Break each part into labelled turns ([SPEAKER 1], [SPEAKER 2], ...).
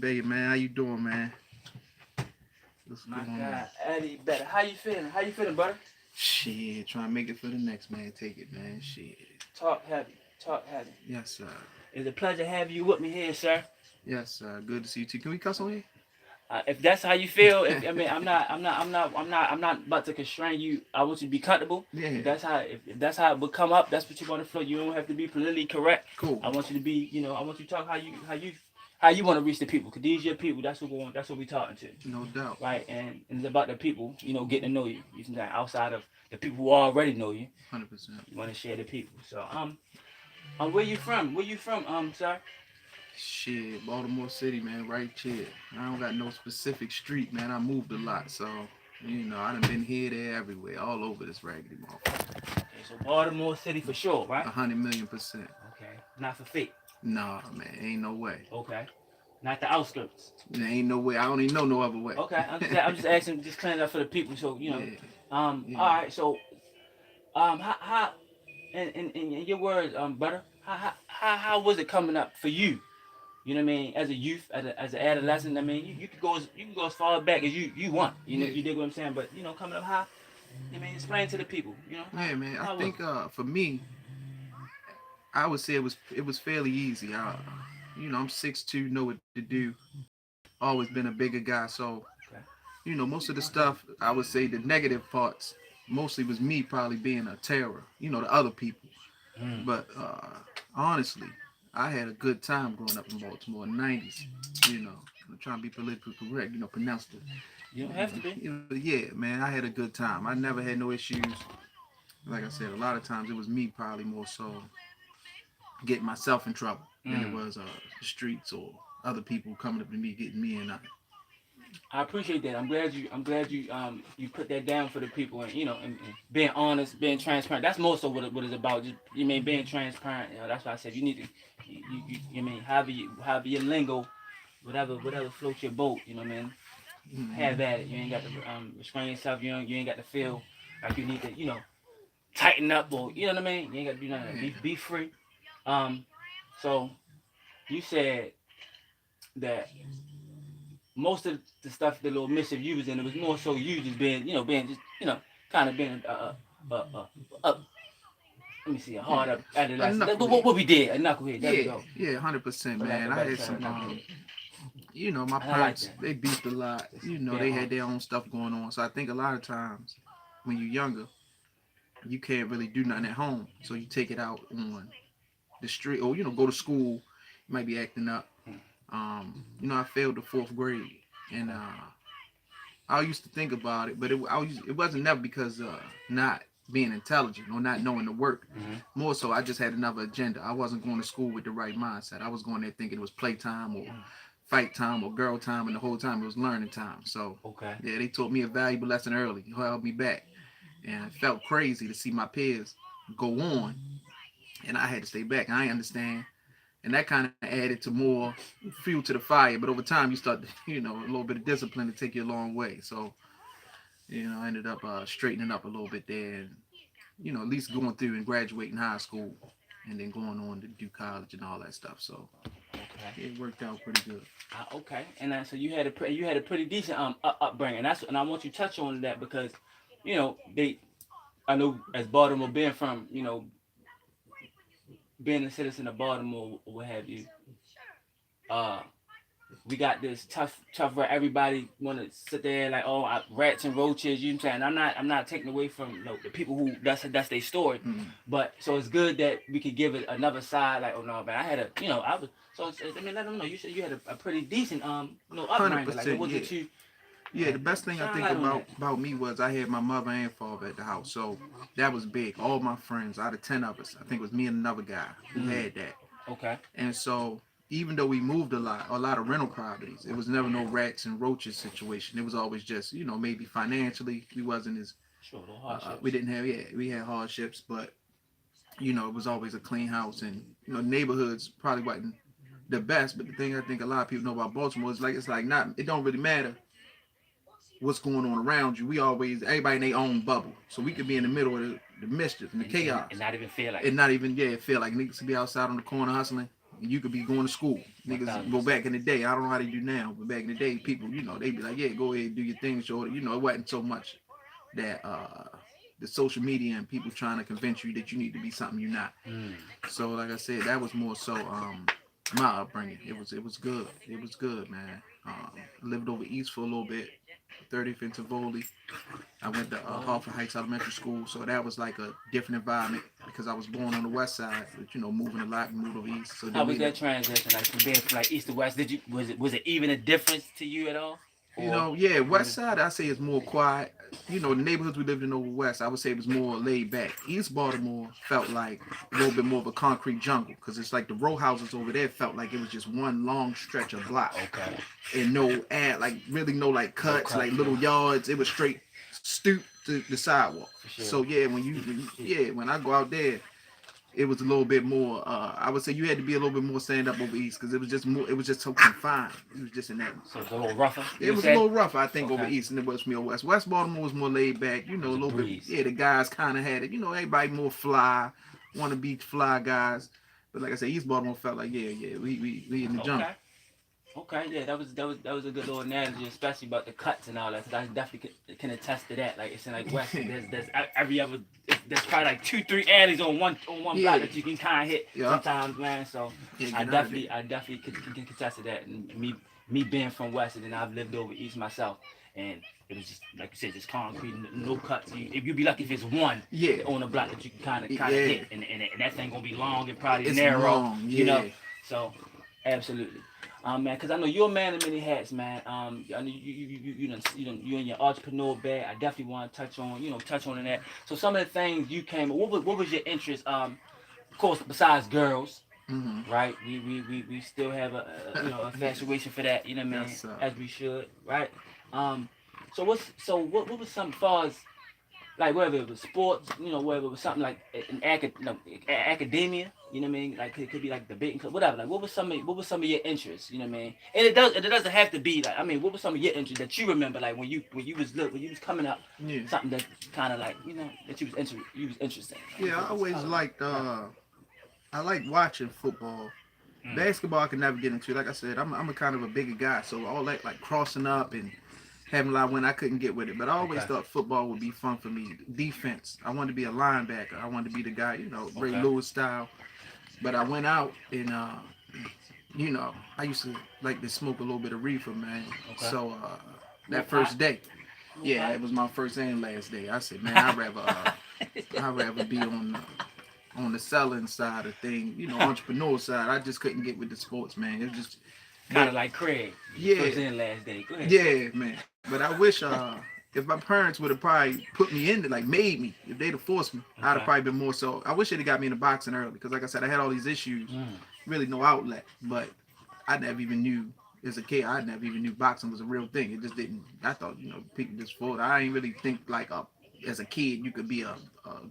[SPEAKER 1] Bet'It, man. How you doing, man? What's
[SPEAKER 2] My
[SPEAKER 1] going on?
[SPEAKER 2] God, Eddy Bet'It. How you feeling? How you feeling, brother?
[SPEAKER 1] Shit, trying to make it for the next man. Take it, man. Shit.
[SPEAKER 2] Talk heavy. Talk heavy.
[SPEAKER 1] Yes, sir.
[SPEAKER 2] It's a pleasure having you with me here, sir.
[SPEAKER 1] Yes, sir. Good to see you too. Can we cuss on
[SPEAKER 2] If that's how you feel, if
[SPEAKER 1] here?
[SPEAKER 2] I mean, I'm not about to constrain you. I want you to be comfortable.
[SPEAKER 1] Yeah.
[SPEAKER 2] If that's how it would come up, that's what you want to flow. You don't have to be politically correct.
[SPEAKER 1] Cool.
[SPEAKER 2] I want you to be, I want you to talk how you want to reach the people. Cause these your people. That's what we talking to,
[SPEAKER 1] No doubt.
[SPEAKER 2] right? And it's about the people, getting to know you. You know, outside of the people who already know you,
[SPEAKER 1] 100%.
[SPEAKER 2] you want to share the people. So where you from? Where you from, sir?
[SPEAKER 1] Shit, Baltimore City, man. Right here. I don't got no specific street, man. I moved a lot, so I done been here, there, everywhere, all over this raggedy motherfucker.
[SPEAKER 2] Okay, so Baltimore City for sure, right?
[SPEAKER 1] 100,000,000%.
[SPEAKER 2] Okay, not for fake.
[SPEAKER 1] Nah, man. Ain't no way.
[SPEAKER 2] Okay, not the outskirts.
[SPEAKER 1] There ain't no way. I don't even know no other way.
[SPEAKER 2] Okay, I'm just asking, just clearing up for the people. So
[SPEAKER 1] Yeah. Yeah.
[SPEAKER 2] all right. So how in your words, brother, how was it coming up for you? You know what I mean? As a youth, as an adolescent, I mean, you can go as far back as you want.
[SPEAKER 1] Yeah.
[SPEAKER 2] You dig what I'm saying? But coming up high, I mean, explain to the people.
[SPEAKER 1] Yeah, man. I
[SPEAKER 2] how was
[SPEAKER 1] think
[SPEAKER 2] it?
[SPEAKER 1] for me, I would say it was fairly easy. I'm 6'2", know what to do. Always been a bigger guy, so
[SPEAKER 2] Okay.
[SPEAKER 1] most of the stuff I would say the negative parts mostly was me probably being a terror. To other people.
[SPEAKER 2] Mm.
[SPEAKER 1] But honestly, I had a good time growing up in Baltimore in the '90s. I'm trying to be politically correct. Pronounce it.
[SPEAKER 2] You don't have to be.
[SPEAKER 1] Yeah, man, I had a good time. I never had no issues. Like I said, a lot of times it was me probably more so getting myself in trouble than it
[SPEAKER 2] Mm.
[SPEAKER 1] was the streets or other people coming up to me getting me in nothing.
[SPEAKER 2] I appreciate that. I'm glad you put that down for the people, and and being honest, being transparent. That's most of what it's about. Just being transparent. That's why I said you need to you mean however your lingo, whatever floats your boat. You know what I mean.
[SPEAKER 1] Hmm.
[SPEAKER 2] Have at it. You ain't got to restrain yourself. You ain't got to feel like you need to tighten up, or you know what I mean. You ain't got to do nothing.
[SPEAKER 1] Yeah.
[SPEAKER 2] Be free. Um, so you said that most of the stuff, the little mischief you was in, it was more so you just being just, kind of being up. Let me see, a
[SPEAKER 1] Yeah.
[SPEAKER 2] hard up
[SPEAKER 1] A
[SPEAKER 2] adolescent.
[SPEAKER 1] knucklehead.
[SPEAKER 2] What we did, a knucklehead. There we
[SPEAKER 1] Yeah,
[SPEAKER 2] go.
[SPEAKER 1] yeah, 100%,
[SPEAKER 2] For lack
[SPEAKER 1] man.
[SPEAKER 2] of a
[SPEAKER 1] I
[SPEAKER 2] better
[SPEAKER 1] had
[SPEAKER 2] term, a
[SPEAKER 1] some,
[SPEAKER 2] knucklehead.
[SPEAKER 1] my
[SPEAKER 2] And I like
[SPEAKER 1] parents,
[SPEAKER 2] that.
[SPEAKER 1] they beefed a lot.
[SPEAKER 2] Being
[SPEAKER 1] They had
[SPEAKER 2] honest.
[SPEAKER 1] their own stuff going on. So I think a lot of times when you're younger, you can't really do nothing at home. So you take it out on the street or, go to school. You might be acting up.
[SPEAKER 2] Hmm.
[SPEAKER 1] I failed the fourth grade. And
[SPEAKER 2] Okay.
[SPEAKER 1] I used to think about it, but it wasn't never because not being intelligent or not knowing the work.
[SPEAKER 2] Mm-hmm.
[SPEAKER 1] More so, I just had another agenda. I wasn't going to school with the right mindset. I was going there thinking it was playtime or fight time or girl time, and the whole time it was learning time. So,
[SPEAKER 2] Okay.
[SPEAKER 1] yeah, they taught me a valuable lesson early. It held me back, and it felt crazy to see my peers go on, and I had to stay back. I understand, and that kind of added to more fuel to the fire. But over time, you start, a little bit of discipline to take you a long way. So, I ended up straightening up a little bit there, and at least going through and graduating high school, and then going on to do college and all that stuff. So
[SPEAKER 2] Okay.
[SPEAKER 1] it worked out pretty good.
[SPEAKER 2] Okay. And so you had a pretty decent upbringing. And I want you to touch on that because, they I know as Baltimore being from being a citizen of Baltimore or what have you, uh, we got this tough where everybody want to sit there like, oh, rats and roaches. You know what I'm saying? I'm not taking away from the people who that's their story,
[SPEAKER 1] Mm-hmm.
[SPEAKER 2] but so it's good that we could give it another side. Like, oh no, man, I had I was so I mean let them know you said you had a pretty decent
[SPEAKER 1] Hundred
[SPEAKER 2] upbringing. Like it
[SPEAKER 1] percent, yeah.
[SPEAKER 2] wasn't too
[SPEAKER 1] Yeah, the best thing I
[SPEAKER 2] shine
[SPEAKER 1] think
[SPEAKER 2] light on
[SPEAKER 1] about
[SPEAKER 2] that.
[SPEAKER 1] about me was I had my mother and father at the house, so that was big. All my friends, out of 10 of us, I think it was me and another guy who
[SPEAKER 2] Mm,
[SPEAKER 1] had that.
[SPEAKER 2] okay.
[SPEAKER 1] And so even though we moved a lot of rental properties, it was never no rats and roaches situation. It was always just maybe financially we wasn't as
[SPEAKER 2] Sure, no
[SPEAKER 1] we
[SPEAKER 2] hardships.
[SPEAKER 1] didn't have we had hardships, but it was always a clean house, and neighborhoods probably wasn't the best. But the thing I think a lot of people know about Baltimore is like it's like not it don't really matter what's going on around you. We always everybody in their own bubble, so we could be in the middle of the mischief and the
[SPEAKER 2] And
[SPEAKER 1] chaos,
[SPEAKER 2] not even feel like
[SPEAKER 1] and not even feel like niggas could be outside on the corner hustling. You could be going to school. Niggas go
[SPEAKER 2] 1000%.
[SPEAKER 1] back in the day. I don't know how they do now, but back in the day, people, they be like, yeah, go ahead, do your thing, shorty. It wasn't so much that the social media and people trying to convince you that you need to be something you're not.
[SPEAKER 2] Mm.
[SPEAKER 1] So like I said, that was more so my upbringing. It was good. It was good, man. Lived over east for a little bit, 30th in Tivoli. I went to Hartford Heights Elementary School, so that was like a different environment because I was born on the west side, but moving a lot, moved over east. So
[SPEAKER 2] How
[SPEAKER 1] then
[SPEAKER 2] was that transition, like from being from like east to west? Was it even a difference to you at all? Or
[SPEAKER 1] yeah, west side I say is more quiet. The neighborhoods we lived in over west, I would say it was more laid back. East Baltimore felt like a little bit more of a concrete jungle because it's like the row houses over there felt like it was just one long stretch of block
[SPEAKER 2] okay,
[SPEAKER 1] and no like really no like
[SPEAKER 2] no
[SPEAKER 1] cuts,
[SPEAKER 2] cut,
[SPEAKER 1] like little yards. It was straight stoop to the sidewalk.
[SPEAKER 2] for sure.
[SPEAKER 1] So yeah, when I go out there, it was a little bit more. I would say you had to be a little bit more stand up over east because it was just more. It was just so confined. It was just in that.
[SPEAKER 2] So it's a little rougher.
[SPEAKER 1] It was a little rougher, I think, over
[SPEAKER 2] Okay.
[SPEAKER 1] east than it was for me over west. West Baltimore was more laid back. A
[SPEAKER 2] was a
[SPEAKER 1] little bit.
[SPEAKER 2] breeze.
[SPEAKER 1] Yeah, the guys kind of had it. Everybody more fly, want to be fly guys. But like I said, East Baltimore felt like yeah, we in the jungle.
[SPEAKER 2] Okay. Okay, yeah, that was a good little analogy, especially about the cuts and all that. 'Cause I definitely can attest to that. Like it's in like West, there's every other there's probably like 2-3 alleys on one
[SPEAKER 1] Yeah.
[SPEAKER 2] block that you can kind of hit
[SPEAKER 1] Yeah.
[SPEAKER 2] sometimes, man. So
[SPEAKER 1] Yeah,
[SPEAKER 2] I
[SPEAKER 1] get out of
[SPEAKER 2] definitely can contest to that. And me being from West, and then I've lived over East myself, and it was just like you said, just concrete, no cuts. If you'd be lucky if it's one
[SPEAKER 1] Yeah.
[SPEAKER 2] on the block that you can kind of
[SPEAKER 1] Yeah.
[SPEAKER 2] hit, and that thing gonna be long and probably
[SPEAKER 1] It's
[SPEAKER 2] narrow,
[SPEAKER 1] long, yeah.
[SPEAKER 2] So absolutely. Man, because I know you're a man of many hats, man. I know you in your entrepreneur bag. I definitely want to touch on that. So some of the things you came, what was your interest? Of course, besides girls,
[SPEAKER 1] Mm-hmm.
[SPEAKER 2] right? We still have a infatuation for that. You know what I mean?
[SPEAKER 1] Yes, sir.
[SPEAKER 2] As we should, right? What was some far as like whether it was sports, whether it was something like academia, you know what I mean? Like it could be like debating club, whatever. Like what was some of your interests, you know what I mean? And it doesn't have to be like, I mean, what was some of your interests that you remember like when you was coming up,
[SPEAKER 1] Yeah.
[SPEAKER 2] something that kind of like that you was interested in.
[SPEAKER 1] Yeah, I always liked. I like watching football.
[SPEAKER 2] Mm.
[SPEAKER 1] Basketball I can never get into. Like I said, I'm a kind of a bigger guy, so all that like crossing up and having a lot of win, I couldn't get with it. But I always thought football would be fun for me. Defense. I wanted to be a linebacker. I wanted to be the guy, Ray Lewis style. But I went out and I used to like to smoke a little bit of reefer, man.
[SPEAKER 2] Okay.
[SPEAKER 1] So that first day, yeah, it was my first and last day. I said, man, I'd rather be on the selling side of things, entrepreneur side. I just couldn't get with the sports, man. It was just
[SPEAKER 2] kind of like Craig.
[SPEAKER 1] Yeah.
[SPEAKER 2] First and last day. Go ahead.
[SPEAKER 1] Yeah, man. But I wish if my parents would have probably put me in it, like made me, if they'd have forced me, I'd have probably been more so. I wish they'd have got me into boxing early because, like I said, I had all these issues, really no outlet. But I never even knew, as a kid, I never even knew boxing was a real thing. It just didn't. I thought, people just fought. I ain't really think like as a kid you could be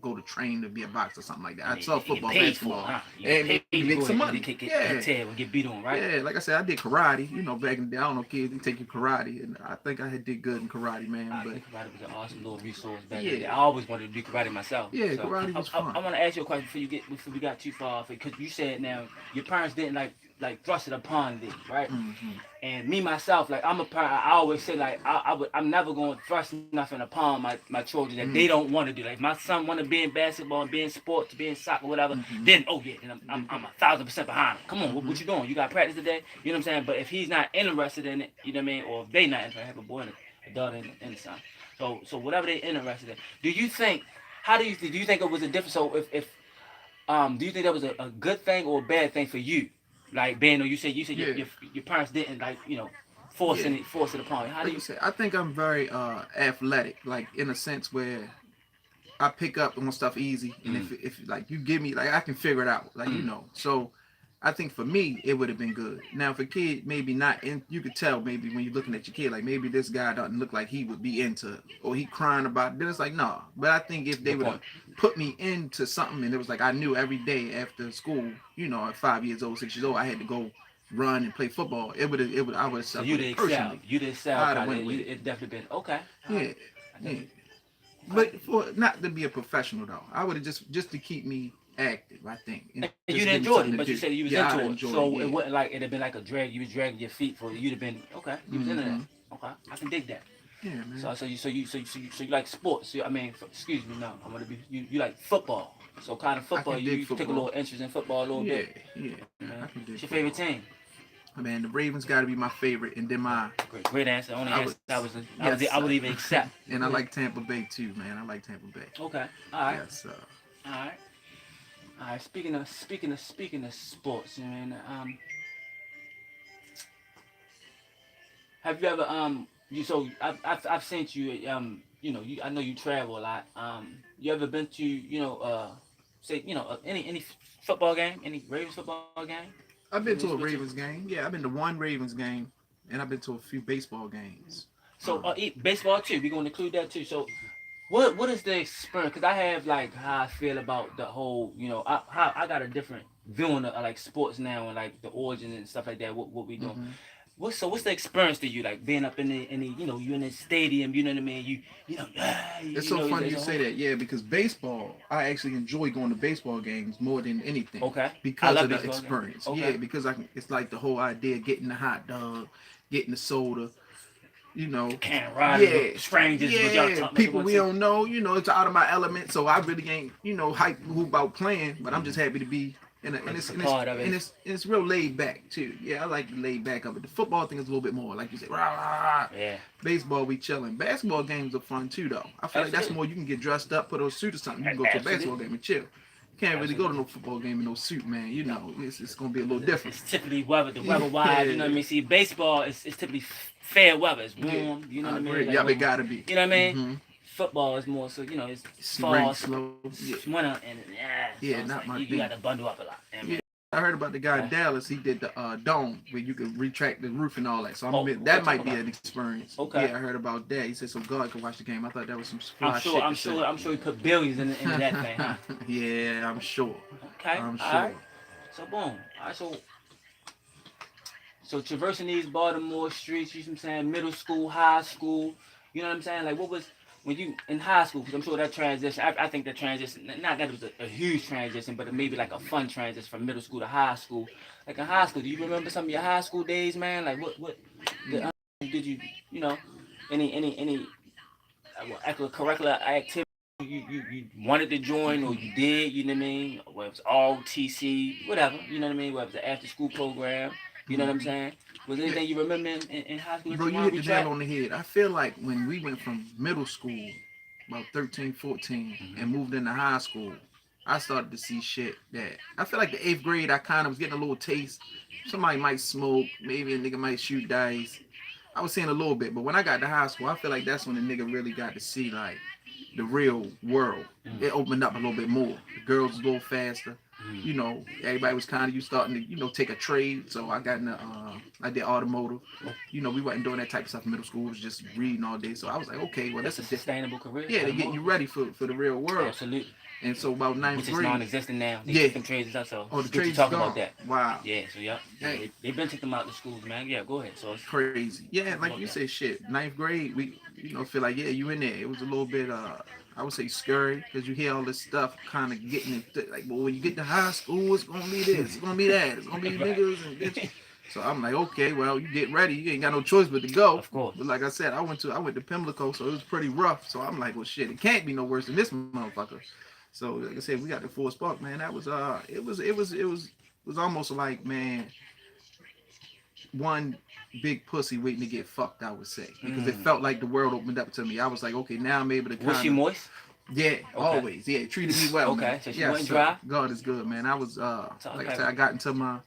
[SPEAKER 1] go to train to be a boxer or something like that. I saw football, basketball, and make some money.
[SPEAKER 2] Get beat on, right?
[SPEAKER 1] Yeah, like I said, I did karate. Back in the day, I don't know, kids, they take you karate, and I think I did good in karate, man.
[SPEAKER 2] I
[SPEAKER 1] But
[SPEAKER 2] think karate was an awesome little resource back in the day. I always wanted to do karate myself.
[SPEAKER 1] Yeah, karate was fun.
[SPEAKER 2] I want to ask you a question before we got too far off, because you said now your parents didn't like thrust it upon thee, right?
[SPEAKER 1] Mm-hmm.
[SPEAKER 2] And me myself, like I'm a parent, I always say like I'm never going to thrust nothing upon my children that they don't want to do. Like my son want to be in basketball, be in sports, be in soccer, whatever. Then then I'm 1,000% behind him. Come on, what you doing? You got practice today? You know what I'm saying? But if he's not interested in it, you know what I mean, or if they not interested, I have a boy and a daughter and a son. So whatever they interested in, do you think it was a difference? So if do you think that was a good thing or a bad thing for you? Like being, or you said your parents didn't force it upon you. How do you
[SPEAKER 1] say? I think I'm very athletic, like in a sense where I pick up on stuff easy, and if like you give me, like I can figure it out, like So I think for me it would have been good. Now for kid, maybe not. And you could tell maybe when you're looking at your kid, like maybe this guy doesn't look like he would be into it, or he crying about it. Then it's like no. But I think if they would have put me into something, and it was like I knew every day after school, at 5 years old, 6 years old, I had to go run and play football. I would have.
[SPEAKER 2] So you did excel. You did excel. It definitely been okay.
[SPEAKER 1] Yeah. But for not to be a professional though, I would have just to keep me active, I think.
[SPEAKER 2] And you
[SPEAKER 1] Just
[SPEAKER 2] didn't
[SPEAKER 1] give me
[SPEAKER 2] enjoy
[SPEAKER 1] something
[SPEAKER 2] it,
[SPEAKER 1] to
[SPEAKER 2] but you
[SPEAKER 1] do.
[SPEAKER 2] said you was
[SPEAKER 1] Yeah,
[SPEAKER 2] into
[SPEAKER 1] I
[SPEAKER 2] it.
[SPEAKER 1] enjoy
[SPEAKER 2] So
[SPEAKER 1] it.
[SPEAKER 2] it
[SPEAKER 1] Yeah.
[SPEAKER 2] wasn't like it'd have been like a drag. You was dragging your feet for. You'd have been okay. You was into that. Okay, I can dig that.
[SPEAKER 1] Yeah, man.
[SPEAKER 2] So you like sports. I mean, excuse me, no, I'm gonna be you like football. So kind of
[SPEAKER 1] I
[SPEAKER 2] football.
[SPEAKER 1] can
[SPEAKER 2] You
[SPEAKER 1] dig
[SPEAKER 2] took a
[SPEAKER 1] football.
[SPEAKER 2] little interest in football a little
[SPEAKER 1] Yeah,
[SPEAKER 2] bit.
[SPEAKER 1] yeah.
[SPEAKER 2] Man,
[SPEAKER 1] I can dig
[SPEAKER 2] what's your favorite
[SPEAKER 1] football.
[SPEAKER 2] team?
[SPEAKER 1] Man, the Ravens got to be my favorite, and then my
[SPEAKER 2] Great answer. Only
[SPEAKER 1] I
[SPEAKER 2] answer
[SPEAKER 1] was
[SPEAKER 2] I
[SPEAKER 1] yes,
[SPEAKER 2] would
[SPEAKER 1] sir.
[SPEAKER 2] even accept.
[SPEAKER 1] And I like Tampa Bay too, man. I like Tampa Bay.
[SPEAKER 2] Okay. All right.
[SPEAKER 1] Yes, sir.
[SPEAKER 2] All right. All right. Speaking of sports, man. Have you ever you so I've seen you I know you travel a lot. You ever been to say any football game, any Ravens football game?
[SPEAKER 1] I've
[SPEAKER 2] Any
[SPEAKER 1] been to a
[SPEAKER 2] sports?
[SPEAKER 1] Ravens game. Yeah, I've been to one Ravens game, and I've been to a few baseball games.
[SPEAKER 2] So baseball too. We're gonna include that too. So what is the experience? Because I have like how I feel about the whole how I got a different viewing of like sports now and like the origin and stuff like that. What we doing?
[SPEAKER 1] hmm
[SPEAKER 2] What's the experience to you like being up in the you in the stadium, you know what I mean,
[SPEAKER 1] It's so funny
[SPEAKER 2] it's
[SPEAKER 1] you
[SPEAKER 2] a
[SPEAKER 1] say
[SPEAKER 2] whole,
[SPEAKER 1] that. Yeah, because baseball, I actually enjoy going to baseball games more than anything
[SPEAKER 2] okay, I
[SPEAKER 1] because
[SPEAKER 2] love
[SPEAKER 1] of the
[SPEAKER 2] baseball games.
[SPEAKER 1] experience. Yeah,
[SPEAKER 2] Okay,
[SPEAKER 1] because it's like the whole idea of getting the hot dog, getting the soda, you know.
[SPEAKER 2] camaraderie
[SPEAKER 1] Yeah,
[SPEAKER 2] with strangers, what y'all
[SPEAKER 1] yeah,
[SPEAKER 2] talking about,
[SPEAKER 1] people
[SPEAKER 2] one
[SPEAKER 1] we
[SPEAKER 2] team.
[SPEAKER 1] don't know, it's out of my element, so I really ain't, hype who about playing, but I'm just happy to be in a, and
[SPEAKER 2] Like
[SPEAKER 1] it's
[SPEAKER 2] just a
[SPEAKER 1] and it's
[SPEAKER 2] part of
[SPEAKER 1] and
[SPEAKER 2] it.
[SPEAKER 1] it's and it's real laid back too. Yeah, I like the laid back of it. The football thing is a little bit more, like you say, rah, rah, rah.
[SPEAKER 2] Yeah,
[SPEAKER 1] Baseball we chilling. Basketball games are fun too though. I feel like that's
[SPEAKER 2] absolutely,
[SPEAKER 1] more you can get dressed up, put on a suit or something. You can go to a basketball
[SPEAKER 2] absolutely,
[SPEAKER 1] game and chill. You can't really go to
[SPEAKER 2] absolutely.
[SPEAKER 1] no football game in no suit, man.
[SPEAKER 2] No,
[SPEAKER 1] It's gonna be a little
[SPEAKER 2] it's,
[SPEAKER 1] different.
[SPEAKER 2] it's typically the weather wise, you know what I
[SPEAKER 1] Yeah,
[SPEAKER 2] mean. See, baseball is typically fair weather. It's
[SPEAKER 1] yeah,
[SPEAKER 2] warm, you know what
[SPEAKER 1] I
[SPEAKER 2] I mean.
[SPEAKER 1] agree.
[SPEAKER 2] Like
[SPEAKER 1] Yeah, it gotta be.
[SPEAKER 2] you know what I mean.
[SPEAKER 1] Mm-hmm.
[SPEAKER 2] Football is more so it's
[SPEAKER 1] Rain
[SPEAKER 2] fall,
[SPEAKER 1] slow. Yeah,
[SPEAKER 2] winter, and so
[SPEAKER 1] yeah,
[SPEAKER 2] it's
[SPEAKER 1] not
[SPEAKER 2] like
[SPEAKER 1] my
[SPEAKER 2] you got
[SPEAKER 1] thing.
[SPEAKER 2] to bundle up a lot. You know what I
[SPEAKER 1] Yeah,
[SPEAKER 2] mean?
[SPEAKER 1] I heard about the guy in
[SPEAKER 2] Okay.
[SPEAKER 1] Dallas. He did the dome where you could retract the roof and all that. So
[SPEAKER 2] Oh,
[SPEAKER 1] that
[SPEAKER 2] we'll talk
[SPEAKER 1] might be
[SPEAKER 2] about
[SPEAKER 1] an experience.
[SPEAKER 2] it. Okay.
[SPEAKER 1] Yeah, I heard about that. He said so God could watch the game. I thought that was some
[SPEAKER 2] I'm
[SPEAKER 1] fly
[SPEAKER 2] sure.
[SPEAKER 1] shit
[SPEAKER 2] I'm
[SPEAKER 1] to say.
[SPEAKER 2] sure. I'm sure he put billions into that thing, huh?
[SPEAKER 1] Yeah, I'm sure.
[SPEAKER 2] Okay.
[SPEAKER 1] I'm
[SPEAKER 2] All
[SPEAKER 1] sure.
[SPEAKER 2] right. So boom. All right. So traversing these Baltimore streets. You know what I'm saying? Middle school, high school. You know what I'm saying? Like what was when you in high school? Because I'm sure that transition. I think that transition. Not that it was a huge transition, but it maybe like a fun transition from middle school to high school. Like in high school, do you remember some of your high school days, man? Like what the, did you you know any extracurricular activity you wanted to join or you did, you know what I mean? Whether it was all TC, whatever, you know what I mean? Whether it was an after school program, you know what I'm saying? Was there
[SPEAKER 1] Yeah,
[SPEAKER 2] anything you remember in high school that
[SPEAKER 1] bro,
[SPEAKER 2] you
[SPEAKER 1] you
[SPEAKER 2] want to
[SPEAKER 1] hit the nail
[SPEAKER 2] retract?
[SPEAKER 1] on the head. I feel like when we went from middle school, about 13, 14,
[SPEAKER 2] Mm-hmm.
[SPEAKER 1] and moved into high school, I started to see shit that I feel like the eighth grade, I kind of was getting a little taste. Somebody might smoke, maybe a nigga might shoot dice. I was seeing a little bit, but when I got to high school, I feel like that's when the nigga really got to see like the real world.
[SPEAKER 2] Mm-hmm.
[SPEAKER 1] It opened up a little bit more. The girls was a little faster.
[SPEAKER 2] Mm-hmm.
[SPEAKER 1] Everybody was kind of you starting to take a trade. So I got in the I did automotive.
[SPEAKER 2] Oh,
[SPEAKER 1] We wasn't doing that type of stuff in middle school. It was just reading all day. So I was like, okay, well
[SPEAKER 2] that's
[SPEAKER 1] that's
[SPEAKER 2] a
[SPEAKER 1] a different.
[SPEAKER 2] sustainable career.
[SPEAKER 1] Yeah, they're getting you ready for the real world.
[SPEAKER 2] Absolutely.
[SPEAKER 1] And so about ninth
[SPEAKER 2] Which is
[SPEAKER 1] grade,
[SPEAKER 2] non-existent now. They
[SPEAKER 1] yeah.
[SPEAKER 2] took them trades and stuff, so
[SPEAKER 1] Oh,
[SPEAKER 2] it's
[SPEAKER 1] the
[SPEAKER 2] good to
[SPEAKER 1] trade's
[SPEAKER 2] talk about
[SPEAKER 1] gone.
[SPEAKER 2] that.
[SPEAKER 1] Wow.
[SPEAKER 2] Yeah, so yeah,
[SPEAKER 1] Dang.
[SPEAKER 2] they've been taking them out the schools, man. Yeah, go ahead. So it's
[SPEAKER 1] Crazy. Yeah,
[SPEAKER 2] talk
[SPEAKER 1] like
[SPEAKER 2] about
[SPEAKER 1] you
[SPEAKER 2] that.
[SPEAKER 1] said, shit. Ninth grade, we feel like you in there. It was a little bit I would say scary because you hear all this stuff kind of getting it like, but when you get to high school, it's gonna be this, it's gonna be that, it's gonna be
[SPEAKER 2] Right.
[SPEAKER 1] niggas and bitches. So I'm like, okay, well, you get ready. You ain't got no choice but to go.
[SPEAKER 2] Of course.
[SPEAKER 1] But like I said, I went to Pimlico, so it was pretty rough. So I'm like, well, shit, it can't be no worse than this motherfucker. So like I said, we got the full spark, man. That was it was almost like, man, one big pussy waiting to get fucked, I would say, because it
[SPEAKER 2] Mm.
[SPEAKER 1] felt like the world opened up to me. I was like, okay, now I'm able to
[SPEAKER 2] Was
[SPEAKER 1] kind
[SPEAKER 2] she
[SPEAKER 1] of,
[SPEAKER 2] moist?
[SPEAKER 1] yeah,
[SPEAKER 2] Okay.
[SPEAKER 1] always, yeah, treated me well, man.
[SPEAKER 2] Okay, so she
[SPEAKER 1] Yes,
[SPEAKER 2] wasn't
[SPEAKER 1] sir.
[SPEAKER 2] dry.
[SPEAKER 1] God is good, man. I was,
[SPEAKER 2] So,
[SPEAKER 1] like I
[SPEAKER 2] okay.
[SPEAKER 1] said, I got into my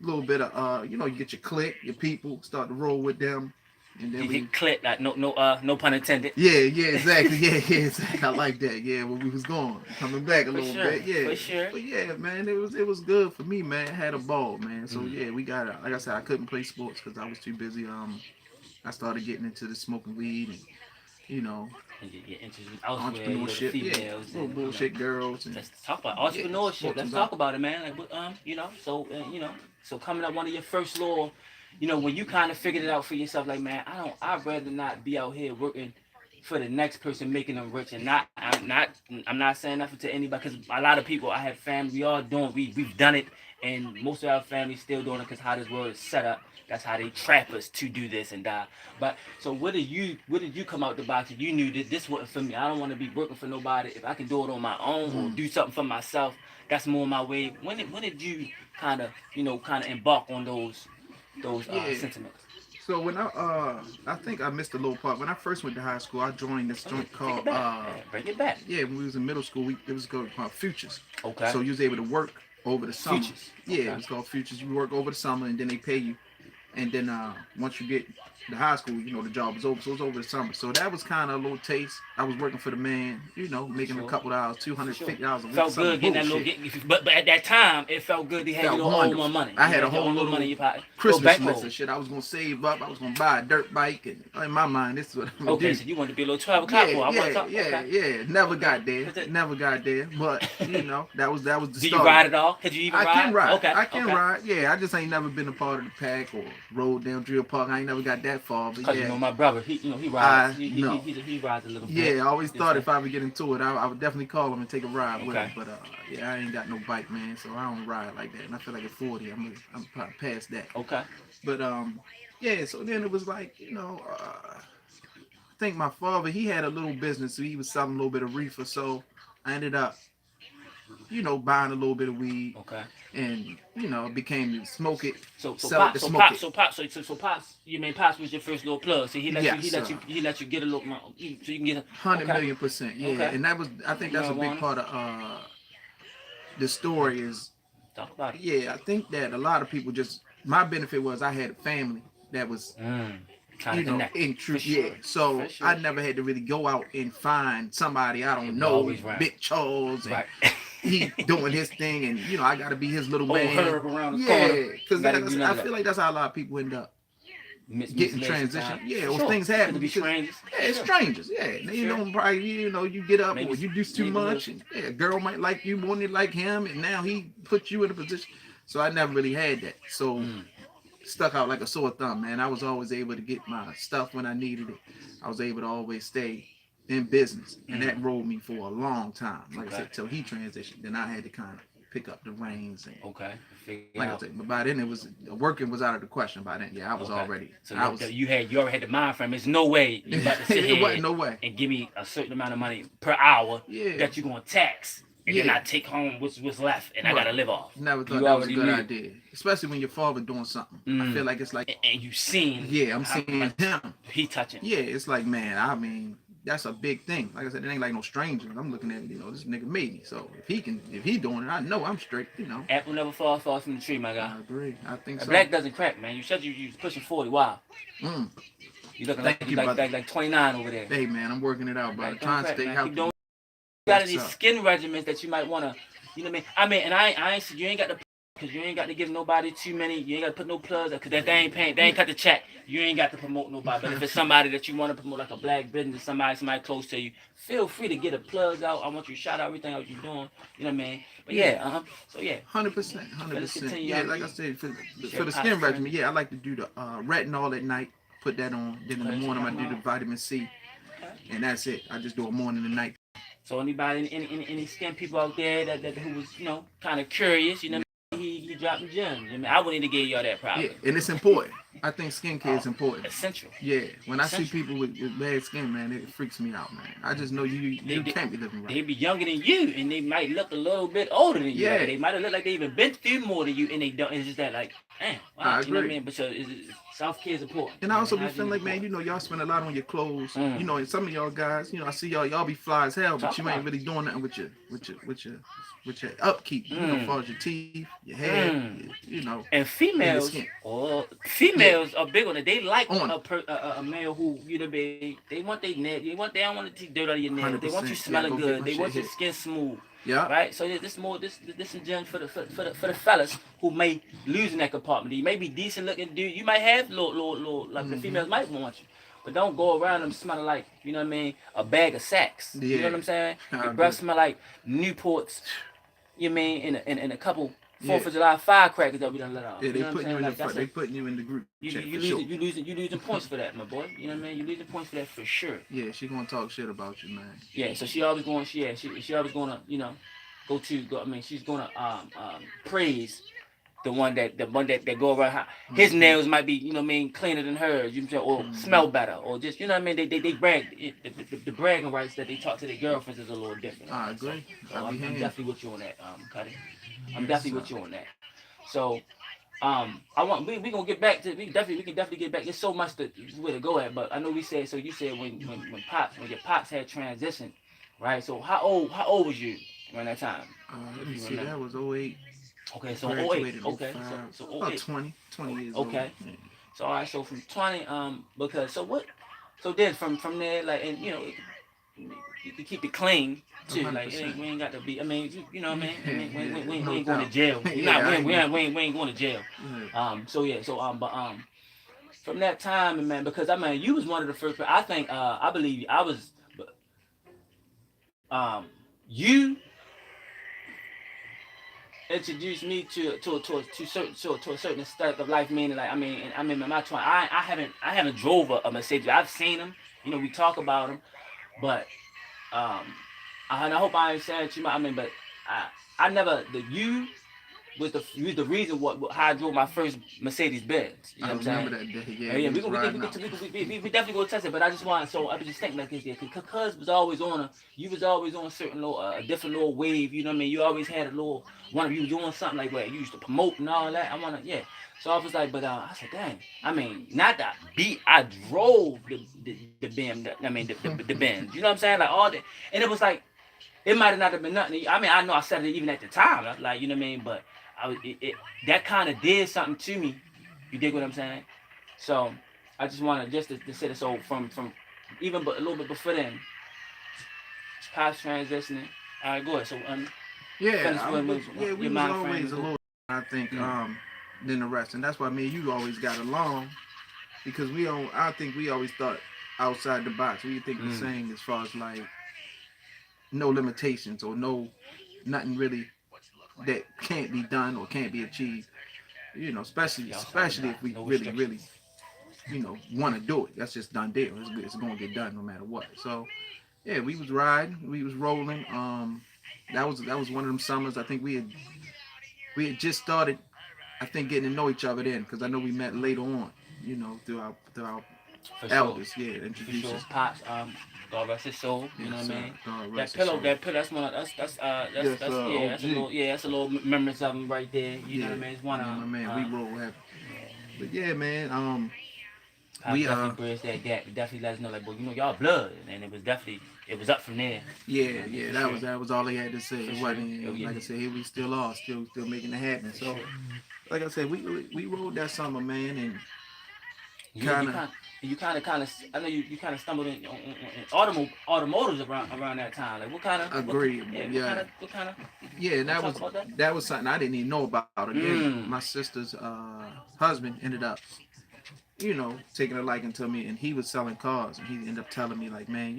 [SPEAKER 1] little bit of, you get your clique, your people, start to roll with them, and then
[SPEAKER 2] You
[SPEAKER 1] we,
[SPEAKER 2] get clipped, like no pun intended.
[SPEAKER 1] yeah, exactly, yeah, exactly. I like that, yeah. Where we was going, coming back a
[SPEAKER 2] For
[SPEAKER 1] little
[SPEAKER 2] sure,
[SPEAKER 1] bit, yeah.
[SPEAKER 2] for sure.
[SPEAKER 1] But yeah, man, it was good for me, man. I had a ball, man. So
[SPEAKER 2] Mm.
[SPEAKER 1] yeah, we got it. Like I said, I couldn't play sports because I was too busy. I started getting into the smoking weed and you know
[SPEAKER 2] And get interested elsewhere,
[SPEAKER 1] entrepreneurship, yeah,
[SPEAKER 2] females,
[SPEAKER 1] little
[SPEAKER 2] and
[SPEAKER 1] bullshit girls and
[SPEAKER 2] let's talk about
[SPEAKER 1] yeah,
[SPEAKER 2] entrepreneurship.
[SPEAKER 1] sports
[SPEAKER 2] Let's
[SPEAKER 1] was
[SPEAKER 2] talk
[SPEAKER 1] out.
[SPEAKER 2] about it, man. Like, so coming up, one of your first when you kind of figured it out for yourself, like, man, I'd rather not be out here working for the next person, making them rich. And I'm not saying nothing to anybody, because a lot of people, I have family, we all doing, we've done it, and most of our families still doing it, because how this world is set up, that's how they trap us to do this and die. But so what did you come out the box and you knew that this wasn't for me? I don't want to be working for nobody. If I can do it on my own or do something for myself, that's more my way. When did you kind of embark on those
[SPEAKER 1] Yeah.
[SPEAKER 2] sentiments?
[SPEAKER 1] So when I think I missed a little part. When I first went to high school, I joined this
[SPEAKER 2] Okay,
[SPEAKER 1] joint
[SPEAKER 2] take it
[SPEAKER 1] called
[SPEAKER 2] back. Yeah, bring it back.
[SPEAKER 1] yeah, when we was in middle school, it was called Futures.
[SPEAKER 2] Okay.
[SPEAKER 1] So you was able to work over the summer.
[SPEAKER 2] Futures.
[SPEAKER 1] Yeah,
[SPEAKER 2] Okay.
[SPEAKER 1] it was called Futures. You work over the summer and then they pay you. And then once you get to high school, the job is over. So it was over the summer. So that was kind of a little taste. I was working for the man, making a
[SPEAKER 2] Sure.
[SPEAKER 1] couple of hours,
[SPEAKER 2] Sure.
[SPEAKER 1] $250 a week.
[SPEAKER 2] Felt good getting that
[SPEAKER 1] Bullshit.
[SPEAKER 2] little but at that time it felt good. They had
[SPEAKER 1] Felt
[SPEAKER 2] you little old more
[SPEAKER 1] wonderful.
[SPEAKER 2] money.
[SPEAKER 1] I
[SPEAKER 2] You
[SPEAKER 1] had a
[SPEAKER 2] your
[SPEAKER 1] whole
[SPEAKER 2] own
[SPEAKER 1] little
[SPEAKER 2] money in your pocket. Little
[SPEAKER 1] Christmas
[SPEAKER 2] bankroll.
[SPEAKER 1] list of shit. I was gonna save up. I was gonna buy a dirt bike, and in my mind, this is what I'm gonna
[SPEAKER 2] Okay,
[SPEAKER 1] do.
[SPEAKER 2] so you wanted to be a little 12 o'clock boy. I
[SPEAKER 1] Yeah,
[SPEAKER 2] want something.
[SPEAKER 1] yeah,
[SPEAKER 2] Okay.
[SPEAKER 1] yeah. Never got
[SPEAKER 2] Is
[SPEAKER 1] there.
[SPEAKER 2] it-
[SPEAKER 1] Never got there. But that was the
[SPEAKER 2] Did you
[SPEAKER 1] start.
[SPEAKER 2] ride at all? Could you even
[SPEAKER 1] I
[SPEAKER 2] ride?
[SPEAKER 1] can ride.
[SPEAKER 2] Okay.
[SPEAKER 1] I can
[SPEAKER 2] okay.
[SPEAKER 1] ride. Yeah, I just ain't never been a part of the pack or rode down Drill Park. I ain't never got that far. But
[SPEAKER 2] Cause
[SPEAKER 1] yeah,
[SPEAKER 2] my brother, he rides.
[SPEAKER 1] know.
[SPEAKER 2] He rides a little bit.
[SPEAKER 1] yeah. I always
[SPEAKER 2] Just
[SPEAKER 1] thought
[SPEAKER 2] like-
[SPEAKER 1] if I would get into it, I would definitely call him and take a ride with
[SPEAKER 2] Okay.
[SPEAKER 1] him. But yeah, I ain't got no bike, man. So I don't ride like that. And I feel like at 40, I'm probably past that.
[SPEAKER 2] Okay.
[SPEAKER 1] But yeah. So then it was like I think my father, he had a little business, so he was selling a little bit of reefer. So I ended up, buying a little bit of weed,
[SPEAKER 2] Okay.
[SPEAKER 1] and it became smoke it,
[SPEAKER 2] So
[SPEAKER 1] sell
[SPEAKER 2] Pops,
[SPEAKER 1] it to
[SPEAKER 2] so
[SPEAKER 1] smoke
[SPEAKER 2] Pops,
[SPEAKER 1] it.
[SPEAKER 2] so Pops, so Pops, you mean Pops was your first little plug. So he let
[SPEAKER 1] Yes,
[SPEAKER 2] he let you get a little, so you can get a
[SPEAKER 1] 100 million%, yeah.
[SPEAKER 2] Okay.
[SPEAKER 1] And I think that's a big
[SPEAKER 2] Marijuana.
[SPEAKER 1] part of the story is,
[SPEAKER 2] Talk about it.
[SPEAKER 1] yeah. I think that a lot of people my benefit was I had a family that was
[SPEAKER 2] Trying to connect.
[SPEAKER 1] in truth,
[SPEAKER 2] For sure.
[SPEAKER 1] yeah. So
[SPEAKER 2] For sure.
[SPEAKER 1] I never had to really go out and find somebody I
[SPEAKER 2] It
[SPEAKER 1] don't
[SPEAKER 2] was
[SPEAKER 1] know,
[SPEAKER 2] always right.
[SPEAKER 1] Big Charles, and
[SPEAKER 2] Right.
[SPEAKER 1] he doing his thing, and I got to be his little
[SPEAKER 2] Old
[SPEAKER 1] man.
[SPEAKER 2] Herb around the corner.
[SPEAKER 1] Yeah, because
[SPEAKER 2] Gotta do none
[SPEAKER 1] I
[SPEAKER 2] of
[SPEAKER 1] feel
[SPEAKER 2] that.
[SPEAKER 1] like that's how a lot of people end up getting
[SPEAKER 2] Misled
[SPEAKER 1] transition.
[SPEAKER 2] sometimes.
[SPEAKER 1] Yeah,
[SPEAKER 2] For
[SPEAKER 1] or
[SPEAKER 2] sure.
[SPEAKER 1] things happen.
[SPEAKER 2] Could be
[SPEAKER 1] because-
[SPEAKER 2] strangers.
[SPEAKER 1] Yeah, it's
[SPEAKER 2] Sure.
[SPEAKER 1] strangers. Yeah, they
[SPEAKER 2] Sure.
[SPEAKER 1] don't probably you get up
[SPEAKER 2] Maybe-
[SPEAKER 1] or you do too
[SPEAKER 2] maybe a
[SPEAKER 1] much, and a girl might like you more than you like him, and now he put you in a position. So I never really had that. So stuck out like a sore thumb, man. I was always able to get my stuff when I needed it. I was able to always stay in business, and that rolled me for a long time. Like I said, till he transitioned, then I had to kind of pick up the reins and.
[SPEAKER 2] Okay. Figure
[SPEAKER 1] Like I
[SPEAKER 2] out.
[SPEAKER 1] said, but by then working was out of the question. By then, yeah, I was
[SPEAKER 2] Okay.
[SPEAKER 1] already.
[SPEAKER 2] So
[SPEAKER 1] I was.
[SPEAKER 2] you already had the mind frame. There's no way you about to sit
[SPEAKER 1] It
[SPEAKER 2] here
[SPEAKER 1] wasn't no way.
[SPEAKER 2] and give me a certain amount of money per hour
[SPEAKER 1] Yeah.
[SPEAKER 2] that you're gonna tax, and then
[SPEAKER 1] Yeah.
[SPEAKER 2] I take home what's left, and I
[SPEAKER 1] Right.
[SPEAKER 2] gotta live off.
[SPEAKER 1] Never thought
[SPEAKER 2] You
[SPEAKER 1] that was a
[SPEAKER 2] already
[SPEAKER 1] good
[SPEAKER 2] knew.
[SPEAKER 1] idea, especially when your father doing something. I feel like it's like,
[SPEAKER 2] And you seen,
[SPEAKER 1] yeah, I'm
[SPEAKER 2] how
[SPEAKER 1] seeing
[SPEAKER 2] much
[SPEAKER 1] him.
[SPEAKER 2] he touching.
[SPEAKER 1] Yeah, it's like, man, I mean, that's a big thing. Like I said, it ain't like no stranger. I'm looking at, this nigga made me. So if he doing it, I know I'm straight.
[SPEAKER 2] Apple never falls far from the tree, my
[SPEAKER 1] I
[SPEAKER 2] guy.
[SPEAKER 1] agree. I think
[SPEAKER 2] A
[SPEAKER 1] so.
[SPEAKER 2] black doesn't crack, man. You said you was pushing 40. Wow.
[SPEAKER 1] Mm.
[SPEAKER 2] You looking
[SPEAKER 1] Thank
[SPEAKER 2] like
[SPEAKER 1] you,
[SPEAKER 2] like,
[SPEAKER 1] brother.
[SPEAKER 2] like 29 over there.
[SPEAKER 1] Hey, man, I'm working it out, brother.
[SPEAKER 2] Black
[SPEAKER 1] Trying
[SPEAKER 2] don't
[SPEAKER 1] to
[SPEAKER 2] crack,
[SPEAKER 1] stay
[SPEAKER 2] man.
[SPEAKER 1] healthy.
[SPEAKER 2] Keep doing. You got
[SPEAKER 1] What's
[SPEAKER 2] these
[SPEAKER 1] up?
[SPEAKER 2] skin regimens that you might wanna, you know what I mean? And I ain't you ain't got to. Cause you ain't got to give nobody too many. You ain't got to put no plugs. Cause that they ain't paying. They ain't cut the check. You ain't got to promote nobody. But if it's somebody that you want to promote, like a black business, somebody close to you, feel free to get a plug out. I want you to shout out everything else you're doing. You know what I mean? But yeah, So yeah.
[SPEAKER 1] 100%,
[SPEAKER 2] Let's
[SPEAKER 1] 100%.
[SPEAKER 2] continue
[SPEAKER 1] Yeah,
[SPEAKER 2] on.
[SPEAKER 1] like I said, for
[SPEAKER 2] Share
[SPEAKER 1] the
[SPEAKER 2] pot
[SPEAKER 1] skin
[SPEAKER 2] friend.
[SPEAKER 1] regimen, yeah, I like to do the retinol at night. Put that on. Then in the
[SPEAKER 2] Okay,
[SPEAKER 1] morning, I
[SPEAKER 2] so
[SPEAKER 1] do the vitamin C,
[SPEAKER 2] Okay.
[SPEAKER 1] and that's it. I just do a morning and night.
[SPEAKER 2] So anybody, any skin people out there that who was kind of curious, he dropping gems. I mean, I wouldn't even give y'all that problem.
[SPEAKER 1] Yeah, and it's important. I think skincare is important.
[SPEAKER 2] Essential.
[SPEAKER 1] Yeah, when I see
[SPEAKER 2] Essential.
[SPEAKER 1] people with bad skin, man, it freaks me out, man. I just know you can't be living
[SPEAKER 2] They
[SPEAKER 1] right.
[SPEAKER 2] be younger than you, and they might look a little bit older than you.
[SPEAKER 1] Yeah.
[SPEAKER 2] Like, they might have looked like they even been through more than you, and they don't. It's just that, like, damn, wow,
[SPEAKER 1] I
[SPEAKER 2] you know what I
[SPEAKER 1] agree.
[SPEAKER 2] mean? But self care is important.
[SPEAKER 1] And I also be
[SPEAKER 2] Hygiene
[SPEAKER 1] feeling
[SPEAKER 2] is
[SPEAKER 1] like, man,
[SPEAKER 2] important.
[SPEAKER 1] y'all spend a lot on your clothes.
[SPEAKER 2] Mm.
[SPEAKER 1] And some of y'all guys, I see y'all be fly as hell, but
[SPEAKER 2] Talk
[SPEAKER 1] you ain't
[SPEAKER 2] about
[SPEAKER 1] really doing nothing with your upkeep. As far as your teeth, your hair,
[SPEAKER 2] And females,
[SPEAKER 1] skin.
[SPEAKER 2] females are big on it. They like
[SPEAKER 1] On
[SPEAKER 2] a male who they want their nails. They don't want to take dirt out of your nails. They want you
[SPEAKER 1] 100%.
[SPEAKER 2] smelling
[SPEAKER 1] Yeah, go get
[SPEAKER 2] good.
[SPEAKER 1] my
[SPEAKER 2] They
[SPEAKER 1] shit
[SPEAKER 2] want your
[SPEAKER 1] hit.
[SPEAKER 2] skin smooth.
[SPEAKER 1] Yeah.
[SPEAKER 2] Right, so this some gems for the fellas who may lose in that compartment. You may be decent looking dude. You might have little like the females might want you, but don't go around them smelling like a bag of sacks. You know
[SPEAKER 1] Yeah.
[SPEAKER 2] what I'm saying?
[SPEAKER 1] I
[SPEAKER 2] Your breath
[SPEAKER 1] agree.
[SPEAKER 2] smell like Newports. You mean in a couple 4th of July firecrackers that we done let off.
[SPEAKER 1] Yeah,
[SPEAKER 2] You
[SPEAKER 1] they
[SPEAKER 2] know what I'm
[SPEAKER 1] putting you
[SPEAKER 2] saying?
[SPEAKER 1] in the
[SPEAKER 2] Like
[SPEAKER 1] front. They putting you in the group chat for sure.
[SPEAKER 2] you losing points for that, my boy. You know what I mean? You losing points for that for sure.
[SPEAKER 1] Yeah, she gonna talk shit about you, man.
[SPEAKER 2] Yeah, so she always going. She always gonna I mean, she's gonna praise the one that go around. His nails might be, you know what I mean, cleaner than hers, you know, or smell better, or just, you know what I mean. They brag. The bragging rights that they talk to their girlfriends is a little different.
[SPEAKER 1] I agree.
[SPEAKER 2] So I'm definitely with you on that, Cuddy. I'm
[SPEAKER 1] Yes,
[SPEAKER 2] definitely
[SPEAKER 1] sir.
[SPEAKER 2] with you on that. So I want we gonna get back to we can definitely get back. There's so much where to go at, but I know we said so. You said when your pops had transitioned, right? So how old was you around that time?
[SPEAKER 1] Let
[SPEAKER 2] If
[SPEAKER 1] me
[SPEAKER 2] you
[SPEAKER 1] see.
[SPEAKER 2] remember.
[SPEAKER 1] That was '08.
[SPEAKER 2] Okay, so
[SPEAKER 1] Graduated
[SPEAKER 2] 08. Okay,
[SPEAKER 1] 05.
[SPEAKER 2] so
[SPEAKER 1] About
[SPEAKER 2] 08.
[SPEAKER 1] 20 years old.
[SPEAKER 2] Okay.
[SPEAKER 1] Yeah.
[SPEAKER 2] So all right, so from 20, because so what? So then from there, like, and you can keep it clean too. Like we ain't got to be. I mean, you know what I mean. I mean, we
[SPEAKER 1] No
[SPEAKER 2] ain't going to
[SPEAKER 1] doubt.
[SPEAKER 2] jail.
[SPEAKER 1] Yeah,
[SPEAKER 2] We ain't going to jail.
[SPEAKER 1] Yeah.
[SPEAKER 2] So yeah. So but from that time, man, because I mean, you was one of the first. I think I believe I was. Um, you introduced me to a certain aspect of life. Meaning, like, I mean, in my 20, I haven't drove a Mercedes. I've seen them. You know, we talk about them, but um, and I hope I ain't saying too much. I mean, but I never you you was the reason how I drove my first Mercedes Benz. You know
[SPEAKER 1] I
[SPEAKER 2] what I'm saying?
[SPEAKER 1] remember that day. Yeah,
[SPEAKER 2] Yeah,
[SPEAKER 1] we was riding out.
[SPEAKER 2] we definitely go test it, but I just want, so I was just thinking like this, yeah, cause was always on you was always on a certain little, different little wave, you know what I mean? You always had a little, one of you doing something like where you used to promote and all that. Yeah. So I was like, but I said, dang, I mean, not that I drove the BM, the Benz, you know what I'm saying? Like all that, and it was like, it might have not have been nothing. I mean, I know I said it even at the time, like, you know what I mean? But I was, that kind of did something to me. You dig what I'm saying? So I just wanted just to say this. So from even but a little bit before then, past transitioning. All right, go ahead. So
[SPEAKER 1] Yeah,
[SPEAKER 2] finish with
[SPEAKER 1] yeah, we
[SPEAKER 2] your
[SPEAKER 1] was
[SPEAKER 2] mind frame.
[SPEAKER 1] always a little, I think, than the rest, and that's why me and you always got along because we don't. I think we always thought outside the box. We think the same as far as like no limitations or nothing really that can't be done or can't be achieved. You know, especially if we
[SPEAKER 2] No
[SPEAKER 1] really want to do it. That's just done deal. It's going to get done no matter what. So yeah, we was riding, we was rolling. That was one of them summers. I think we had just started. I think getting to know each other then, because I know we met later on. You know, through our
[SPEAKER 2] For
[SPEAKER 1] elders.
[SPEAKER 2] sure.
[SPEAKER 1] Yeah,
[SPEAKER 2] For
[SPEAKER 1] introduce
[SPEAKER 2] sure.
[SPEAKER 1] us.
[SPEAKER 2] Pops, God rest his soul. You know what I mean?
[SPEAKER 1] God
[SPEAKER 2] That
[SPEAKER 1] rest his
[SPEAKER 2] pillow,
[SPEAKER 1] soul.
[SPEAKER 2] that's one of that's
[SPEAKER 1] Yes,
[SPEAKER 2] that's a little memories of him right there. You know
[SPEAKER 1] Yeah,
[SPEAKER 2] what I mean? It's one of
[SPEAKER 1] yeah, my man. We roll happy.
[SPEAKER 2] yeah.
[SPEAKER 1] But yeah, man.
[SPEAKER 2] Pops
[SPEAKER 1] We
[SPEAKER 2] definitely bridged that gap. Definitely let us know, like, boy, you know, y'all blood, and it was up from there.
[SPEAKER 1] yeah, that was all they had to say. It wasn't,
[SPEAKER 2] Yeah.
[SPEAKER 1] like I said, here we still are, still making it happen.
[SPEAKER 2] For
[SPEAKER 1] So,
[SPEAKER 2] sure.
[SPEAKER 1] like I said, we rode that summer, man, and
[SPEAKER 2] You
[SPEAKER 1] kind of
[SPEAKER 2] kind of I know you kind of stumbled in automotives around that time. Like
[SPEAKER 1] agreeable. Yeah,
[SPEAKER 2] what kind of
[SPEAKER 1] yeah, and
[SPEAKER 2] talk about that?
[SPEAKER 1] that was something I didn't even know about. Again,
[SPEAKER 2] Mm.
[SPEAKER 1] my sister's husband ended up, taking a liking to me, and he was selling cars, and he ended up telling me like, man,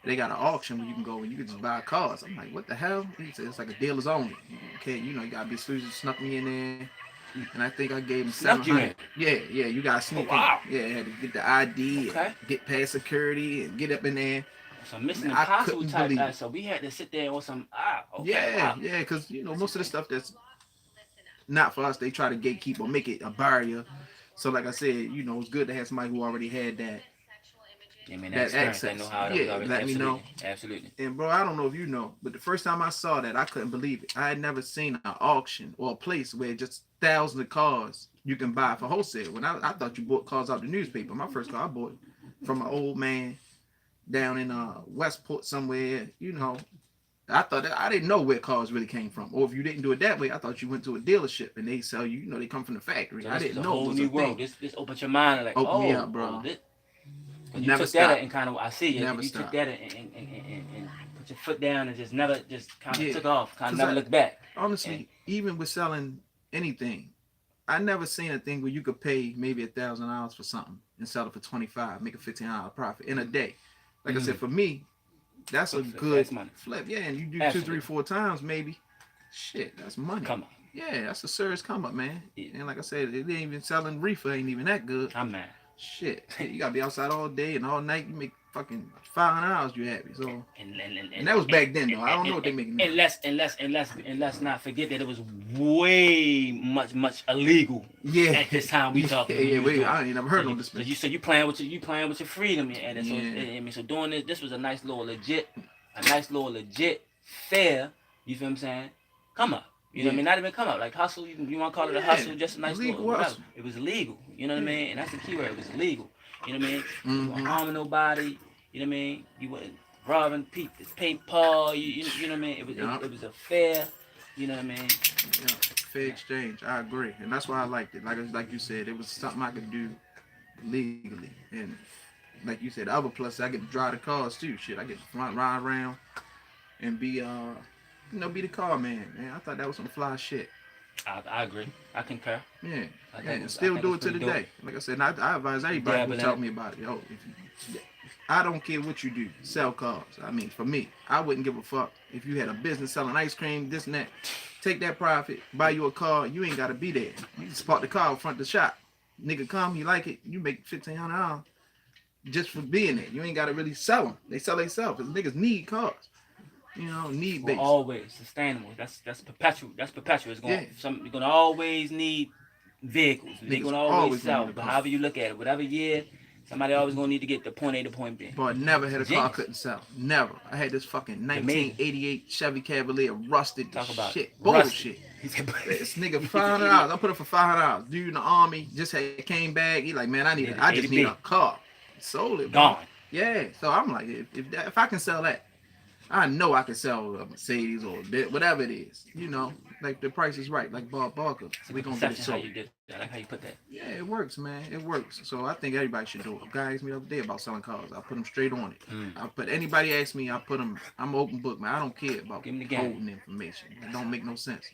[SPEAKER 1] they got an auction where you can go and you can just buy cars. I'm like, what the hell? He said it's like a dealers only. You can't, you gotta be exclusive. Snuck me in there, and I think I gave him
[SPEAKER 2] Snuck you
[SPEAKER 1] 700.
[SPEAKER 2] in.
[SPEAKER 1] Yeah, you gotta
[SPEAKER 2] Oh
[SPEAKER 1] sneak
[SPEAKER 2] wow.
[SPEAKER 1] in. Yeah, had to get the ID,
[SPEAKER 2] Okay.
[SPEAKER 1] and get past security, and get up in there.
[SPEAKER 2] Some Mission
[SPEAKER 1] Man, I
[SPEAKER 2] Impossible
[SPEAKER 1] couldn't
[SPEAKER 2] type.
[SPEAKER 1] believe it.
[SPEAKER 2] So we had to sit there on some. Okay.
[SPEAKER 1] Yeah,
[SPEAKER 2] Wow.
[SPEAKER 1] yeah, because most of the stuff that's not for us, they try to gatekeep or make it a barrier. So like I said, it's good to have somebody who already had
[SPEAKER 2] I mean, that
[SPEAKER 1] that
[SPEAKER 2] experience, they know
[SPEAKER 1] access.
[SPEAKER 2] how
[SPEAKER 1] Yeah, let me know.
[SPEAKER 2] Absolutely.
[SPEAKER 1] And bro, I don't know if you know, but the first time I saw that, I couldn't believe it. I had never seen an auction or a place where just thousands of cars you can buy for wholesale. When I thought you bought cars out the newspaper. My first car I bought from an old man down in Westport somewhere. I thought I didn't know where cars really came from. Or if you didn't do it that way, I thought you went to a dealership and they sell you. They come from the factory.
[SPEAKER 2] So
[SPEAKER 1] I
[SPEAKER 2] this is
[SPEAKER 1] didn't
[SPEAKER 2] a
[SPEAKER 1] know it
[SPEAKER 2] whole
[SPEAKER 1] was
[SPEAKER 2] new
[SPEAKER 1] a
[SPEAKER 2] world.
[SPEAKER 1] thing.
[SPEAKER 2] This opened your mind, like,
[SPEAKER 1] Open me up, bro.
[SPEAKER 2] But you
[SPEAKER 1] Never
[SPEAKER 2] took that
[SPEAKER 1] stop.
[SPEAKER 2] and kind of, I see you.
[SPEAKER 1] Never
[SPEAKER 2] You
[SPEAKER 1] stop.
[SPEAKER 2] took that and put your foot down and just kind of
[SPEAKER 1] Yeah.
[SPEAKER 2] took off, kind of
[SPEAKER 1] 'Cause
[SPEAKER 2] never looked back.
[SPEAKER 1] Honestly, even with selling anything, I never seen a thing where you could pay maybe $1,000 for something and sell it for 25, make a $15 profit in a day. Like I said, for me, that's a good
[SPEAKER 2] money.
[SPEAKER 1] flip. Yeah, and you do
[SPEAKER 2] Absolutely.
[SPEAKER 1] 2, 3, 4 times, maybe. Shit, that's money.
[SPEAKER 2] Come on.
[SPEAKER 1] Yeah, that's a serious come up, man.
[SPEAKER 2] Yeah,
[SPEAKER 1] And like I said, it ain't even selling reefer ain't even that good.
[SPEAKER 2] I'm mad.
[SPEAKER 1] Shit, you gotta be outside all day and all night. You make fucking $500, you happy. So, and that was back then though. I don't know what they making now.
[SPEAKER 2] And let's not forget that it was way much illegal
[SPEAKER 1] Yeah,
[SPEAKER 2] at this time we talking when
[SPEAKER 1] yeah.
[SPEAKER 2] you was
[SPEAKER 1] Wait,
[SPEAKER 2] doing.
[SPEAKER 1] I ain't never
[SPEAKER 2] So
[SPEAKER 1] heard no
[SPEAKER 2] you, so
[SPEAKER 1] dispensary.
[SPEAKER 2] you so you playing with your freedom, and so
[SPEAKER 1] Yeah,
[SPEAKER 2] I mean, so doing this was a nice little legit fair. You feel what I'm saying? Come up. You know what I
[SPEAKER 1] yeah,
[SPEAKER 2] mean? Not even come up. Like hustle, you want to call it a
[SPEAKER 1] yeah.
[SPEAKER 2] hustle, just a nice little
[SPEAKER 1] Legal
[SPEAKER 2] whatever.
[SPEAKER 1] hustle.
[SPEAKER 2] It was legal. You know what I
[SPEAKER 1] Yeah.
[SPEAKER 2] mean? And that's the key word. It was legal. You know what I mean? You weren't
[SPEAKER 1] Mm-hmm.
[SPEAKER 2] harming nobody. You know what I mean? You weren't robbing people, PayPal. You know what I mean?
[SPEAKER 1] Yeah,
[SPEAKER 2] It was a fair. You know what I mean?
[SPEAKER 1] yeah. Fair exchange. I agree, and that's why I liked it. Like you said, it was something I could do legally, and like you said, the other plus I get to drive the cars too. Shit, I get to ride around and be be the car man. Man, I thought that was some fly shit.
[SPEAKER 2] I agree. I concur.
[SPEAKER 1] Yeah,
[SPEAKER 2] I
[SPEAKER 1] yeah,
[SPEAKER 2] think
[SPEAKER 1] and
[SPEAKER 2] I
[SPEAKER 1] still
[SPEAKER 2] think
[SPEAKER 1] do
[SPEAKER 2] it's
[SPEAKER 1] it to
[SPEAKER 2] pretty
[SPEAKER 1] the
[SPEAKER 2] dope.
[SPEAKER 1] day. Like I said, I advise
[SPEAKER 2] You
[SPEAKER 1] everybody who
[SPEAKER 2] dabble in
[SPEAKER 1] tell
[SPEAKER 2] it.
[SPEAKER 1] me about it. Yo, I don't care what you do, sell cars. I mean, for me, I wouldn't give a fuck if you had a business selling ice cream, this and that. Take that profit, buy you a car. You ain't gotta be there. You just park the car in front of the shop. Nigga come, you like it, you make $1,500 just for being there. You ain't gotta really sell them. They sell themselves. Cause niggas need cars. Need
[SPEAKER 2] Well,
[SPEAKER 1] base.
[SPEAKER 2] always sustainable. That's perpetual. That's perpetual.
[SPEAKER 1] Yeah,
[SPEAKER 2] You're gonna always need vehicles. They're
[SPEAKER 1] niggas
[SPEAKER 2] gonna always
[SPEAKER 1] always gonna
[SPEAKER 2] sell.
[SPEAKER 1] need a
[SPEAKER 2] But
[SPEAKER 1] car.
[SPEAKER 2] however you look at it, whatever year, somebody always gonna need to get the point A to point B.
[SPEAKER 1] But never
[SPEAKER 2] It's
[SPEAKER 1] had a car I
[SPEAKER 2] genius.
[SPEAKER 1] couldn't sell. Never. I had this fucking
[SPEAKER 2] It's amazing.
[SPEAKER 1] 1988 Chevy Cavalier, rusted to
[SPEAKER 2] Talk about
[SPEAKER 1] shit,
[SPEAKER 2] rusted.
[SPEAKER 1] bullshit. This nigga $500. I put it for $500. Dude in the army just had came back. He like, man, I
[SPEAKER 2] A
[SPEAKER 1] just
[SPEAKER 2] to
[SPEAKER 1] need
[SPEAKER 2] B.
[SPEAKER 1] a car. Sold it, bro.
[SPEAKER 2] Gone.
[SPEAKER 1] Yeah. So I'm like, if I can sell that, I know I can sell a Mercedes or whatever it is. Like the price is right. Like Bob Barker,
[SPEAKER 2] It's a
[SPEAKER 1] we
[SPEAKER 2] good
[SPEAKER 1] gonna get it
[SPEAKER 2] perception how
[SPEAKER 1] sold.
[SPEAKER 2] you did. I like how you put that.
[SPEAKER 1] Yeah, it works, man. It works. So I think everybody should do it. A guy asked me the other day about selling cars. I put them straight on it.
[SPEAKER 2] Mm.
[SPEAKER 1] I put anybody ask me, I put them. I'm an open book, man. I don't care about
[SPEAKER 2] Give 'em the game.
[SPEAKER 1] holding information. It don't make no sense.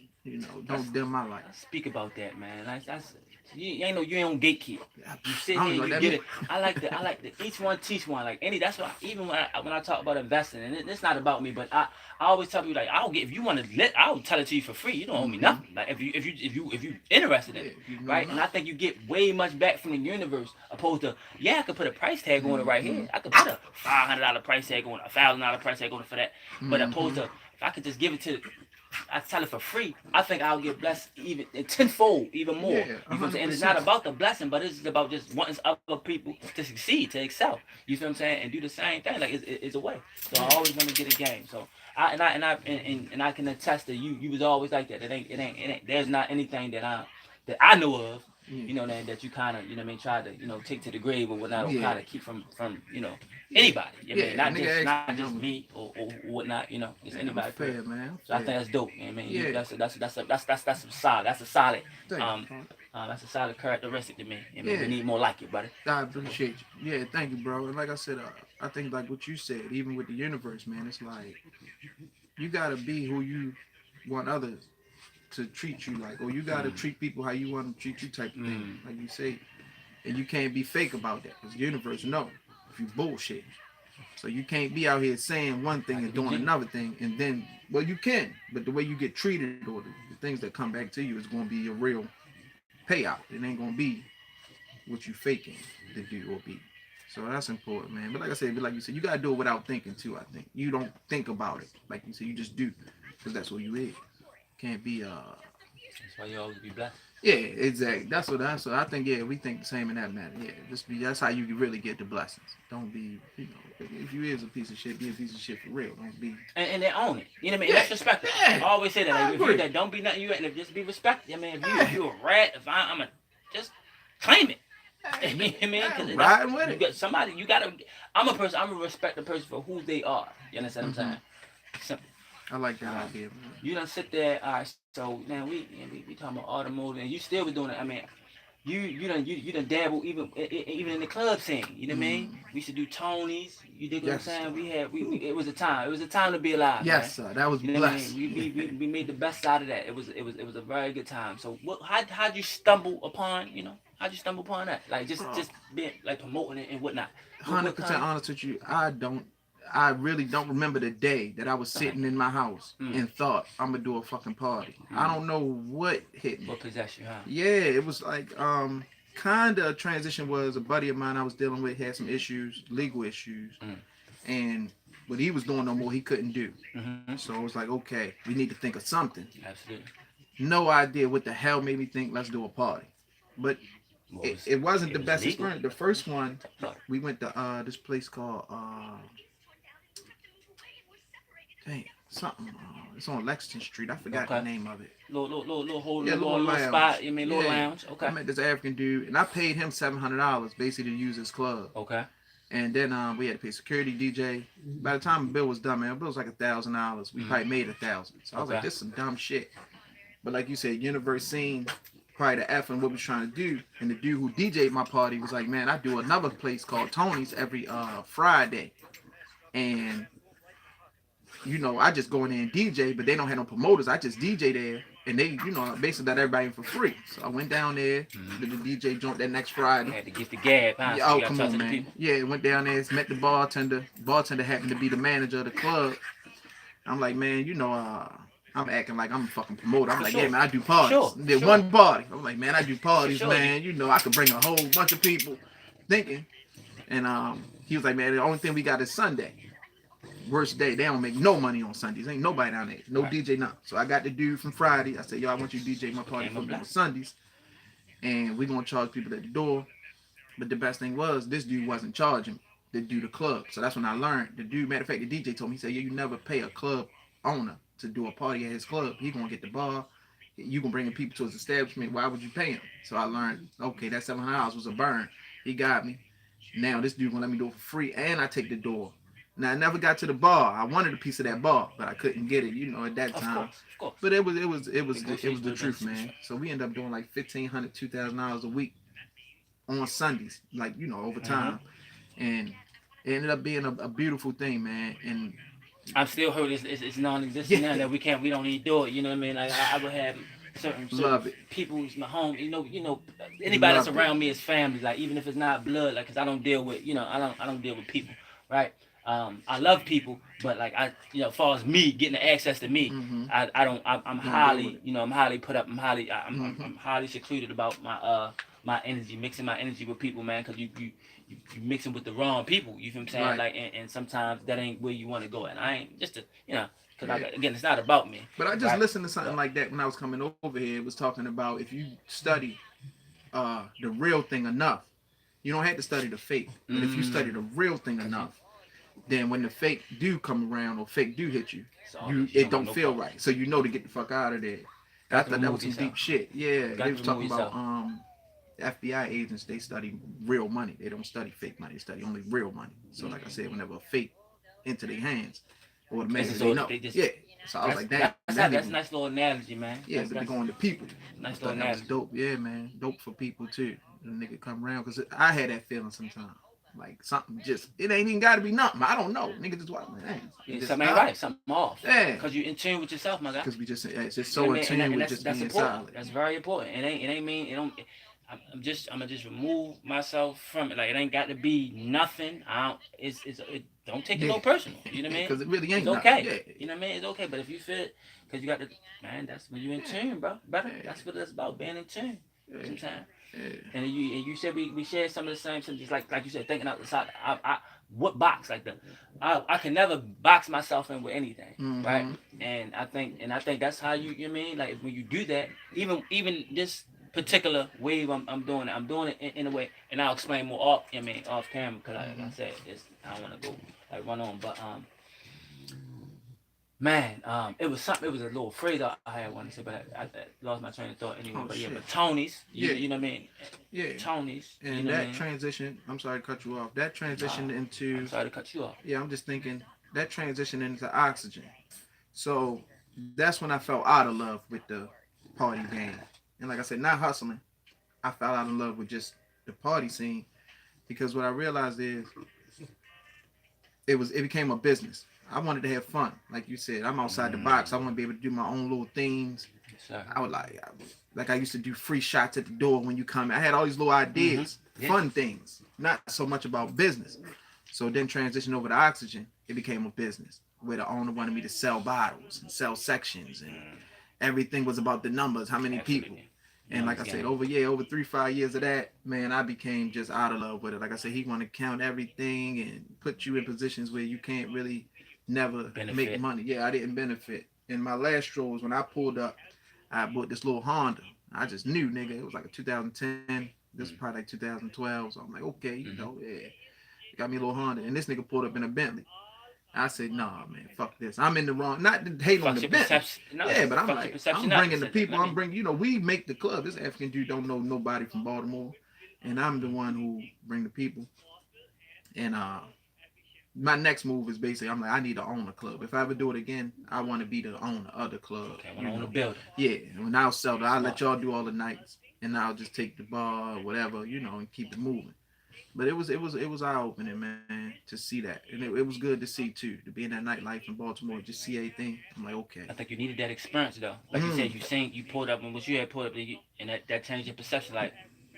[SPEAKER 1] Don't dim my life.
[SPEAKER 2] Speak about that, man. That's you ain't you ain't on gatekeep. You sit
[SPEAKER 1] I don't
[SPEAKER 2] here,
[SPEAKER 1] know
[SPEAKER 2] you
[SPEAKER 1] what that
[SPEAKER 2] get
[SPEAKER 1] mean.
[SPEAKER 2] it. I like the each one teach one. Like any, that's why even when I talk about investing, and it's not about me, but I always tell people like I'll get if you want to I'll tell it to you for free. You don't owe me nothing. Like if you interested in
[SPEAKER 1] Yeah,
[SPEAKER 2] it,
[SPEAKER 1] if you know
[SPEAKER 2] right? And I think you get way much back from the universe opposed to I could put a price tag on it right here. I could put a $500 price tag on it, $1,000 price tag on it for that. But opposed to if I could just give it to I tell it for free, I think I'll get blessed even tenfold, even more.
[SPEAKER 1] Yeah,
[SPEAKER 2] You feel what I'm saying? And it's
[SPEAKER 1] 100%.
[SPEAKER 2] not about the blessing, but it's about just wanting other people to succeed, to excel. You feel what I'm saying? And do the same thing. Like it's a way. So I always want to get a game. So I can attest that you was always like that. It ain't. There's not anything that I know of. You know that you kind of try to take to the grave or whatnot, or
[SPEAKER 1] Yeah.
[SPEAKER 2] kind of keep from anybody. You know,
[SPEAKER 1] Yeah,
[SPEAKER 2] not
[SPEAKER 1] nigga
[SPEAKER 2] not
[SPEAKER 1] asked
[SPEAKER 2] just
[SPEAKER 1] me,
[SPEAKER 2] me or whatnot. It's
[SPEAKER 1] I'm
[SPEAKER 2] anybody.
[SPEAKER 1] fair, man.
[SPEAKER 2] So I think that's dope. You know what I mean,
[SPEAKER 1] Yeah.
[SPEAKER 2] that's solid. That's a solid.
[SPEAKER 1] Thank
[SPEAKER 2] Um,
[SPEAKER 1] you.
[SPEAKER 2] that's a solid characteristic to me. I mean,
[SPEAKER 1] Yeah.
[SPEAKER 2] we need more like it, buddy.
[SPEAKER 1] I appreciate you. Yeah, thank you, bro. And like I said, I think like what you said, even with the universe, man, it's like you gotta be who you want others to treat you like, or you gotta treat people how you want them to treat you, type of thing. Like you say, and you can't be fake about that because the universe know if you bullshit. So you can't be out here saying one thing and doing another thing, and then you can, but the way you get treated or the things that come back to you is going to be your real payout. It ain't going to be what you faking to do or be. So that's important, man. But like I said, like you said, you gotta do it without thinking too. I think you don't think about it, like you said, you just do, because that's what you is. Can't be
[SPEAKER 2] That's why you always be blessed.
[SPEAKER 1] Yeah, exactly. That's what I think. Yeah, we think the same in that matter. Yeah, that's how you really get the blessings. Don't be, if you is a piece of shit, be a piece of shit for real. Don't be.
[SPEAKER 2] And they own it. You know what I mean?
[SPEAKER 1] Yeah,
[SPEAKER 2] That's respected.
[SPEAKER 1] yeah,
[SPEAKER 2] I always say that.
[SPEAKER 1] I
[SPEAKER 2] Like, if you
[SPEAKER 1] agree.
[SPEAKER 2] that don't be nothing you ain't, just be respected. I mean, if you a rat, if I'm a just claim it. You know what I mean?
[SPEAKER 1] I'm
[SPEAKER 2] 'Cause
[SPEAKER 1] riding with
[SPEAKER 2] you
[SPEAKER 1] it.
[SPEAKER 2] got somebody. You gotta. I'm a respect the person for who they are. You understand what I'm saying? Simple.
[SPEAKER 1] I like that idea, man.
[SPEAKER 2] You done sit there. All right. So now we talking about automotive, and you still be doing it. I mean, you done dabble even in the club scene. You know what I mean? We used to do Tonys. You dig what I'm
[SPEAKER 1] Yes,
[SPEAKER 2] saying?
[SPEAKER 1] sir.
[SPEAKER 2] It was a time. It was a time to be alive.
[SPEAKER 1] Yes,
[SPEAKER 2] Man.
[SPEAKER 1] sir. That was
[SPEAKER 2] You know what I
[SPEAKER 1] blessed.
[SPEAKER 2] mean? We made the best out of that. It was a very good time. So how'd you stumble upon how'd you stumble upon that? Like just being like promoting it and whatnot.
[SPEAKER 1] 100% honest with you, I really don't remember the day that I was sitting in my house and thought I'm gonna do a fucking party. I don't know what hit me.
[SPEAKER 2] What possessed you, huh?
[SPEAKER 1] Yeah, it was like kind of transition was a buddy of mine I was dealing with had some issues, legal issues, and what he was doing no more he couldn't do. So it was like, okay, we need to think of something.
[SPEAKER 2] Absolutely.
[SPEAKER 1] No idea what the hell made me think let's do a party, but it wasn't the best
[SPEAKER 2] legal.
[SPEAKER 1] experience. The first one, we went to this place called dang, something. It's on Lexington Street. I forgot the name of it.
[SPEAKER 2] Little spot. You mean little lounge? Okay.
[SPEAKER 1] I met this African dude, and I paid him $700 basically to use his club.
[SPEAKER 2] Okay.
[SPEAKER 1] And then we had to pay security, DJ. By the time the bill was done, man, the bill was like $1,000. We probably made $1,000. So I was like, this is some dumb shit. But like you said, universe seen probably the F and what we was trying to do. And the dude who DJ'd my party was like, man, I do another place called Tony's every Friday. And you know, I just go in there and DJ, but they don't have no promoters. I just DJ there, and they, you know, basically let everybody in for free. So I went down there, did the DJ joint that next Friday.
[SPEAKER 2] Had to get the gab, huh?
[SPEAKER 1] Yeah, oh, come on, man. Yeah, went down there, met the bartender. Bartender happened to be the manager of the club. I'm like, man, you know, I'm acting like I'm a fucking promoter. I'm like, yeah, man, I do parties. Did one party. I'm like, man, I do parties, man. You know, I could bring a whole bunch of people thinking. And he was like, man, the only thing we got is Sunday. Worst day, they don't make no money on Sundays. Ain't nobody down there, no DJ, nothing. So I got the dude from Friday. I said, yo, I want you to DJ my party for me on Sundays, and we gonna charge people at the door. But the best thing was this dude wasn't charging to do the club. So that's when I learned. The dude, matter of fact, the DJ told me, he said, yeah, you never pay a club owner to do a party at his club. He gonna get the bar. You gonna bring people to his establishment. Why would you pay him? So I learned, okay, that $700 was a burn. He got me. Now this dude gonna let me do it for free, and I take the door. Now I never got to the bar. I wanted a piece of that bar, but I couldn't get it, you know, at that time.
[SPEAKER 2] Of course.
[SPEAKER 1] But it was the truth, man. So we ended up doing like $1,500, $2,000 a week on Sundays, like, you know, over time, and it ended up being a beautiful thing, man. And
[SPEAKER 2] I'm still hurt. It's non-existent now that we don't need to do it. You know what I mean? Like I would have certain people who's my home. You know, anybody that's around me is family. Like even if it's not blood, like, cause I don't deal with, I don't deal with people, right? I love people, but like as far as me getting the access to me, I'm highly put up. I'm highly secluded about my energy, mixing my energy with people, man, because you mixing with the wrong people. You feel what I'm saying?
[SPEAKER 1] Right.
[SPEAKER 2] Like, and sometimes that ain't where you want to go. And I ain't just because again, it's not about me.
[SPEAKER 1] But I just listened to something like that when I was coming over here. It was talking about if you study the real thing enough, you don't have to study the fake. But if you study the real thing enough, then when the fake do come around or fake do hit you, it don't feel right. So you know to get the fuck out of there. I thought that was some deep shit. Yeah, they was talking about FBI agents, they study real money. They don't study fake money. They study only real money. So like I said, whenever a fake into their hands, automatically they know. So I was like, damn.
[SPEAKER 2] That's a nice little analogy, man.
[SPEAKER 1] Yeah, but they're going to people.
[SPEAKER 2] Nice little
[SPEAKER 1] analogy. That was dope. Yeah, man. Dope for people too. The nigga come around, because I had that feeling sometimes. Like something just, it ain't even got to be nothing. I don't know. Nigga just watch, man.
[SPEAKER 2] Something ain't right. Something off.
[SPEAKER 1] Yeah.
[SPEAKER 2] Because you in tune with yourself, my guy.
[SPEAKER 1] Because it's just so in tune with just being solid.
[SPEAKER 2] That's very important. It ain't mean, it don't, I'm gonna just remove myself from it. Like it ain't got to be nothing. It don't take it no personal. You know what I mean?
[SPEAKER 1] Because it really ain't.
[SPEAKER 2] It's okay.
[SPEAKER 1] Yeah.
[SPEAKER 2] You know what I mean? It's okay. But if you feel, because you got to, man, that's when you in tune, bro. Brother, that's what it's about, being in tune. Sometimes. Yeah. And you said we share some of the same things, just like you said, thinking outside. What box like that? I can never box myself in with anything, right? And I think that's how you know what I mean? Like when you do that, even this particular wave I'm doing it in a way, and I'll explain more off camera, because like I said, I don't want to go like run on, but man, it was a little phrase I had wanted to say, but I lost my train of thought anyway. But Tony's, you know what I mean? Yeah. Tony's.
[SPEAKER 1] And
[SPEAKER 2] you know
[SPEAKER 1] that transition, I'm sorry to cut you off. That transition into.
[SPEAKER 2] I'm sorry to cut you off.
[SPEAKER 1] Yeah, I'm just thinking that transition into oxygen. So that's when I fell out of love with the party game. And like I said, not hustling. I fell out of love with just the party scene, because what I realized is it became a business. I wanted to have fun. Like you said, I'm outside the box. I want to be able to do my own little things.
[SPEAKER 2] Yes,
[SPEAKER 1] I would like I used to do free shots at the door when you come. I had all these little ideas, fun things, not so much about business. So then transition over to oxygen. it became a business where the owner wanted me to sell bottles and sell sections, and everything was about the numbers, how many people.
[SPEAKER 2] Absolutely.
[SPEAKER 1] And like I said, over 3-5 years of that, man, I became just out of love with it. Like I said, he want to count everything and put you in positions where you can't really never make
[SPEAKER 2] benefit.
[SPEAKER 1] money. Yeah, I didn't benefit. And my last straw was when I pulled up, I bought this little Honda. I just knew, nigga, it was like a 2010. This was probably like 2012. So I'm like, okay, yeah. Got me a little Honda. And this nigga pulled up in a Bentley. I said, nah, man, fuck this. I'm in the wrong. Not to hate on the Bentley.
[SPEAKER 2] No,
[SPEAKER 1] yeah, but I'm like, I'm bringing the people.
[SPEAKER 2] Me...
[SPEAKER 1] I'm bringing, we make the club. This African dude don't know nobody from Baltimore, and I'm the one who bring the people. And my next move is basically, I'm like, I need to own a club. If I ever do it again, I want to be the owner of the club.
[SPEAKER 2] Okay, I want to own a building.
[SPEAKER 1] Yeah, when I'll sell it, I'll let y'all do all the nights, and I'll just take the bar, or whatever, and keep it moving. But it was eye opening, man, to see that, and it was good to see too, to be in that nightlife in Baltimore, just see everything. I'm like, okay.
[SPEAKER 2] I think you needed that experience though. Like you said, you pulled up, and what you had pulled up, and that changed your perception. Like,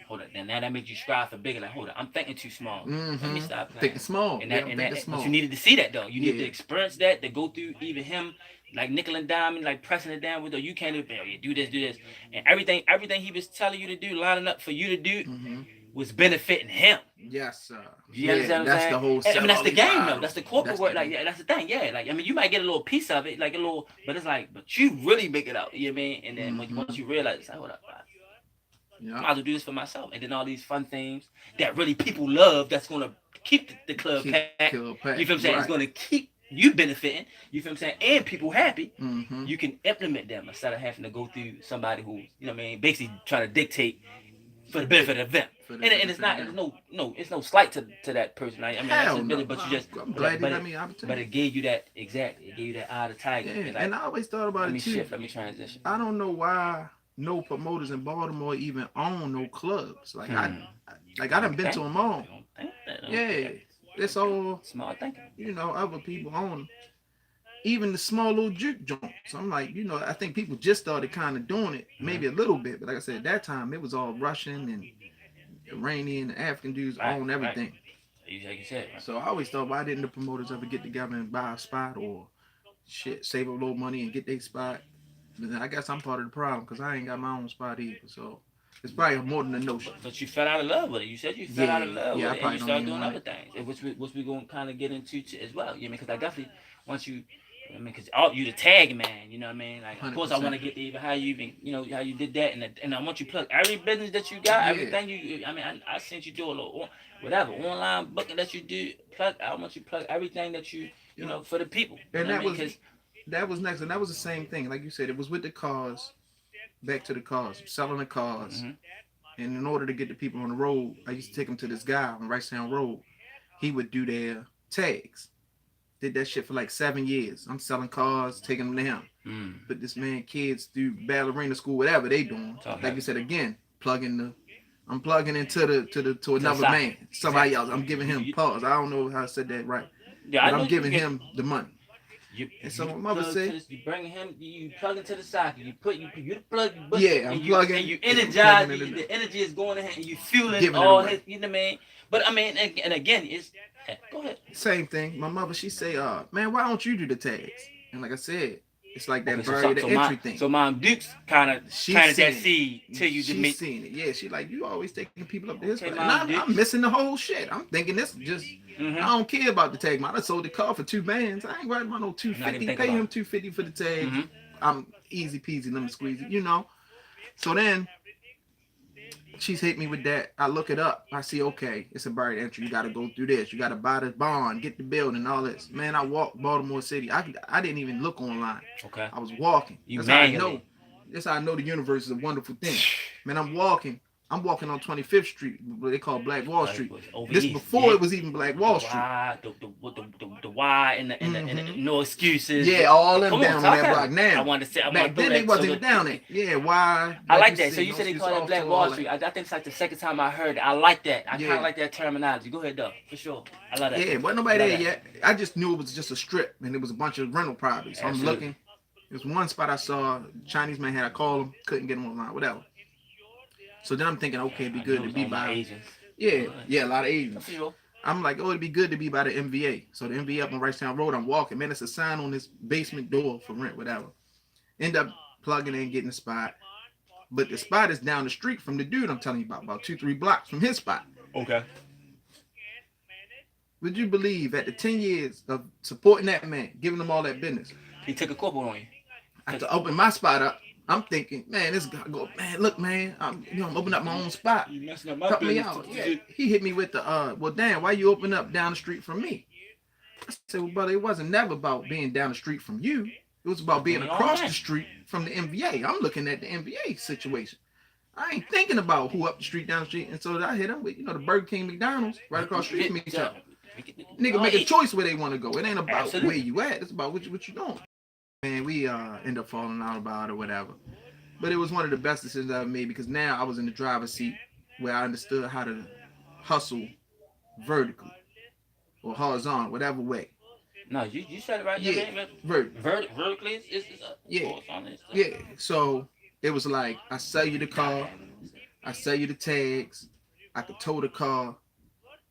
[SPEAKER 2] hold up, and now that makes you strive for bigger. Like, hold up, I'm thinking too small. Let me stop playing.
[SPEAKER 1] Thinking small.
[SPEAKER 2] Small. But you needed to see that though. You needed to experience that, to go through even him, like nickel and diamond, like pressing it down with, you can't even, do this, and everything he was telling you to do, lining up for you to do. Was benefiting him.
[SPEAKER 1] Yes, sir.
[SPEAKER 2] You understand what I'm saying?
[SPEAKER 1] The whole.
[SPEAKER 2] I mean, that's the game, though. That's the corporate work. Like, yeah, that's the thing. Yeah, like, I mean, you might get a little piece of it, like a little, but it's like, but you really make it out. You know what I mean? And then once you realize, it's like, hold up, I might as well do this for myself. And then all these fun things that really people love, that's gonna keep the club packed. You feel what I'm saying? Right. It's gonna keep you benefiting. You feel what I'm saying? And people happy. You can implement them instead of having to go through somebody who, basically trying to dictate. For the benefit of them, and it's not, it's no slight to that person. I mean, that's just really, but you just,
[SPEAKER 1] I'm glad you got me
[SPEAKER 2] opportunity. But it gave you that It gave you that eye of the tiger.
[SPEAKER 1] Yeah, and I always thought about it too.
[SPEAKER 2] Let me transition.
[SPEAKER 1] I don't know why no promoters in Baltimore even own no clubs. Like I done been to them all. Yeah, it's all
[SPEAKER 2] small thinking.
[SPEAKER 1] Other people own them. Even the small little juke joints. I'm like, I think people just started kind of doing it, maybe a little bit. But like I said, at that time, it was all Russian and Iranian and African dudes own everything.
[SPEAKER 2] Right. Like you said. Right.
[SPEAKER 1] So I always thought, why didn't the promoters ever get together and buy a spot or save a little money and get their spot? But then I guess I'm part of the problem because I ain't got my own spot either. So it's probably more than a notion.
[SPEAKER 2] But you fell out of love with it. You said you fell out of love with it, and you started doing other things, which we're going to kind of get into as well. Because I definitely, once you... because you the tag man, you know what I mean? Like, of course, 100%. I want to get to even how you even, how you did that, and I want you to plug every business that you got, everything you. I mean, I sent you do a little whatever online booking that you do. I want you to plug everything that you for the people.
[SPEAKER 1] And that was next, and that was the same thing. Like you said, it was with the cars. Back to the cars, selling the cars, and in order to get the people on the road, I used to take them to this guy on Wrightstown Road. He would do their tags. Did that shit for like 7 years. I'm selling cars, taking them to him. But this man, kids do ballerina school, whatever they doing. Like you said again, I'm plugging into another man, somebody else. I'm giving him pause. I don't know how I said that right. Yeah, but I'm giving him the money. And so my mother said,
[SPEAKER 2] you bring him, you plug into the socket. You the plug.
[SPEAKER 1] I'm plugging.
[SPEAKER 2] And you energize. The energy is going ahead, and you fueling all his. You know what I mean? But I mean, and again, it's. Go ahead.
[SPEAKER 1] Same thing. My mother, she say, man, why don't you do the tags? And like I said, it's like that barrier to entry thing.
[SPEAKER 2] So Mom Duke's kind of planted that seed to you to make.
[SPEAKER 1] She's seen it. Yeah, she like, you always taking people up to his. And I'm missing the whole shit. I'm thinking this just, I don't care about the tag. Man, I sold the car for $2 bands. I ain't writing about no $250. Pay him $250 for the tag. I'm easy peasy, let me squeeze it, So then, she's hit me with that. I look it up. I see, okay, it's a barrier to entry. You got to go through this. You got to buy the bond, get the building, all this. Man, I walked Baltimore City. I didn't even look online.
[SPEAKER 2] Okay.
[SPEAKER 1] I was walking. That's how I know. That's how I know the universe is a wonderful thing. Man, I'm walking on 25th Street, what they call Black Wall Street. This before it was even Black Wall Street.
[SPEAKER 2] The Y and the no excuses.
[SPEAKER 1] Yeah, all them down on that block now.
[SPEAKER 2] I wanted to say,
[SPEAKER 1] back then they wasn't even down there. Yeah, why?
[SPEAKER 2] I like that. So you said they call that Black Wall Street. I think it's like the second time I heard it. I like that. I kind of like that terminology. Go ahead, though, for sure. I love that.
[SPEAKER 1] Yeah, wasn't nobody there yet. I just knew it was just a strip, and it was a bunch of rental properties. So I'm looking. There's one spot I saw. Chinese man had. I called him, couldn't get him online, whatever. So then I'm thinking, okay, it'd be good to be by.
[SPEAKER 2] Asians.
[SPEAKER 1] Yeah, a lot of Asians. I'm like, oh, it'd be good to be by the MVA. So the MVA up on Ricetown Road, I'm walking. Man, it's a sign on this basement door for rent, whatever. End up plugging in, getting the spot. But the spot is down the street from the dude I'm telling you about 2, 3 blocks from his spot.
[SPEAKER 2] Okay.
[SPEAKER 1] Would you believe at the 10 years of supporting that man, giving him all that business,
[SPEAKER 2] He took a corporate on you.
[SPEAKER 1] I have to open my spot up. I'm thinking, man, this guy go, man, look, man, I'm opening up my own spot.
[SPEAKER 2] You messing up my
[SPEAKER 1] Help me
[SPEAKER 2] business.
[SPEAKER 1] out. Yeah. He hit me with the, well, damn, why you open up down the street from me? I said, well, brother, it wasn't never about being down the street from you. It was about being across the street from the MVA. I'm looking at the MVA situation. I ain't thinking about who up the street, down the street. And so I hit him with, the Burger King, McDonald's, right across the street from each other. Nigga make a choice where they want to go. It ain't about where you at. It's about what you doing. Man, we end up falling out about it or whatever. But it was one of the best decisions I ever made because now I was in the driver's seat where I understood how to hustle vertically or horizontal, whatever way.
[SPEAKER 2] No, you said it right.
[SPEAKER 1] Yeah,
[SPEAKER 2] vertically is
[SPEAKER 1] yeah, yeah. So it was like I sell you the car, I sell you the tags, I could tow the car,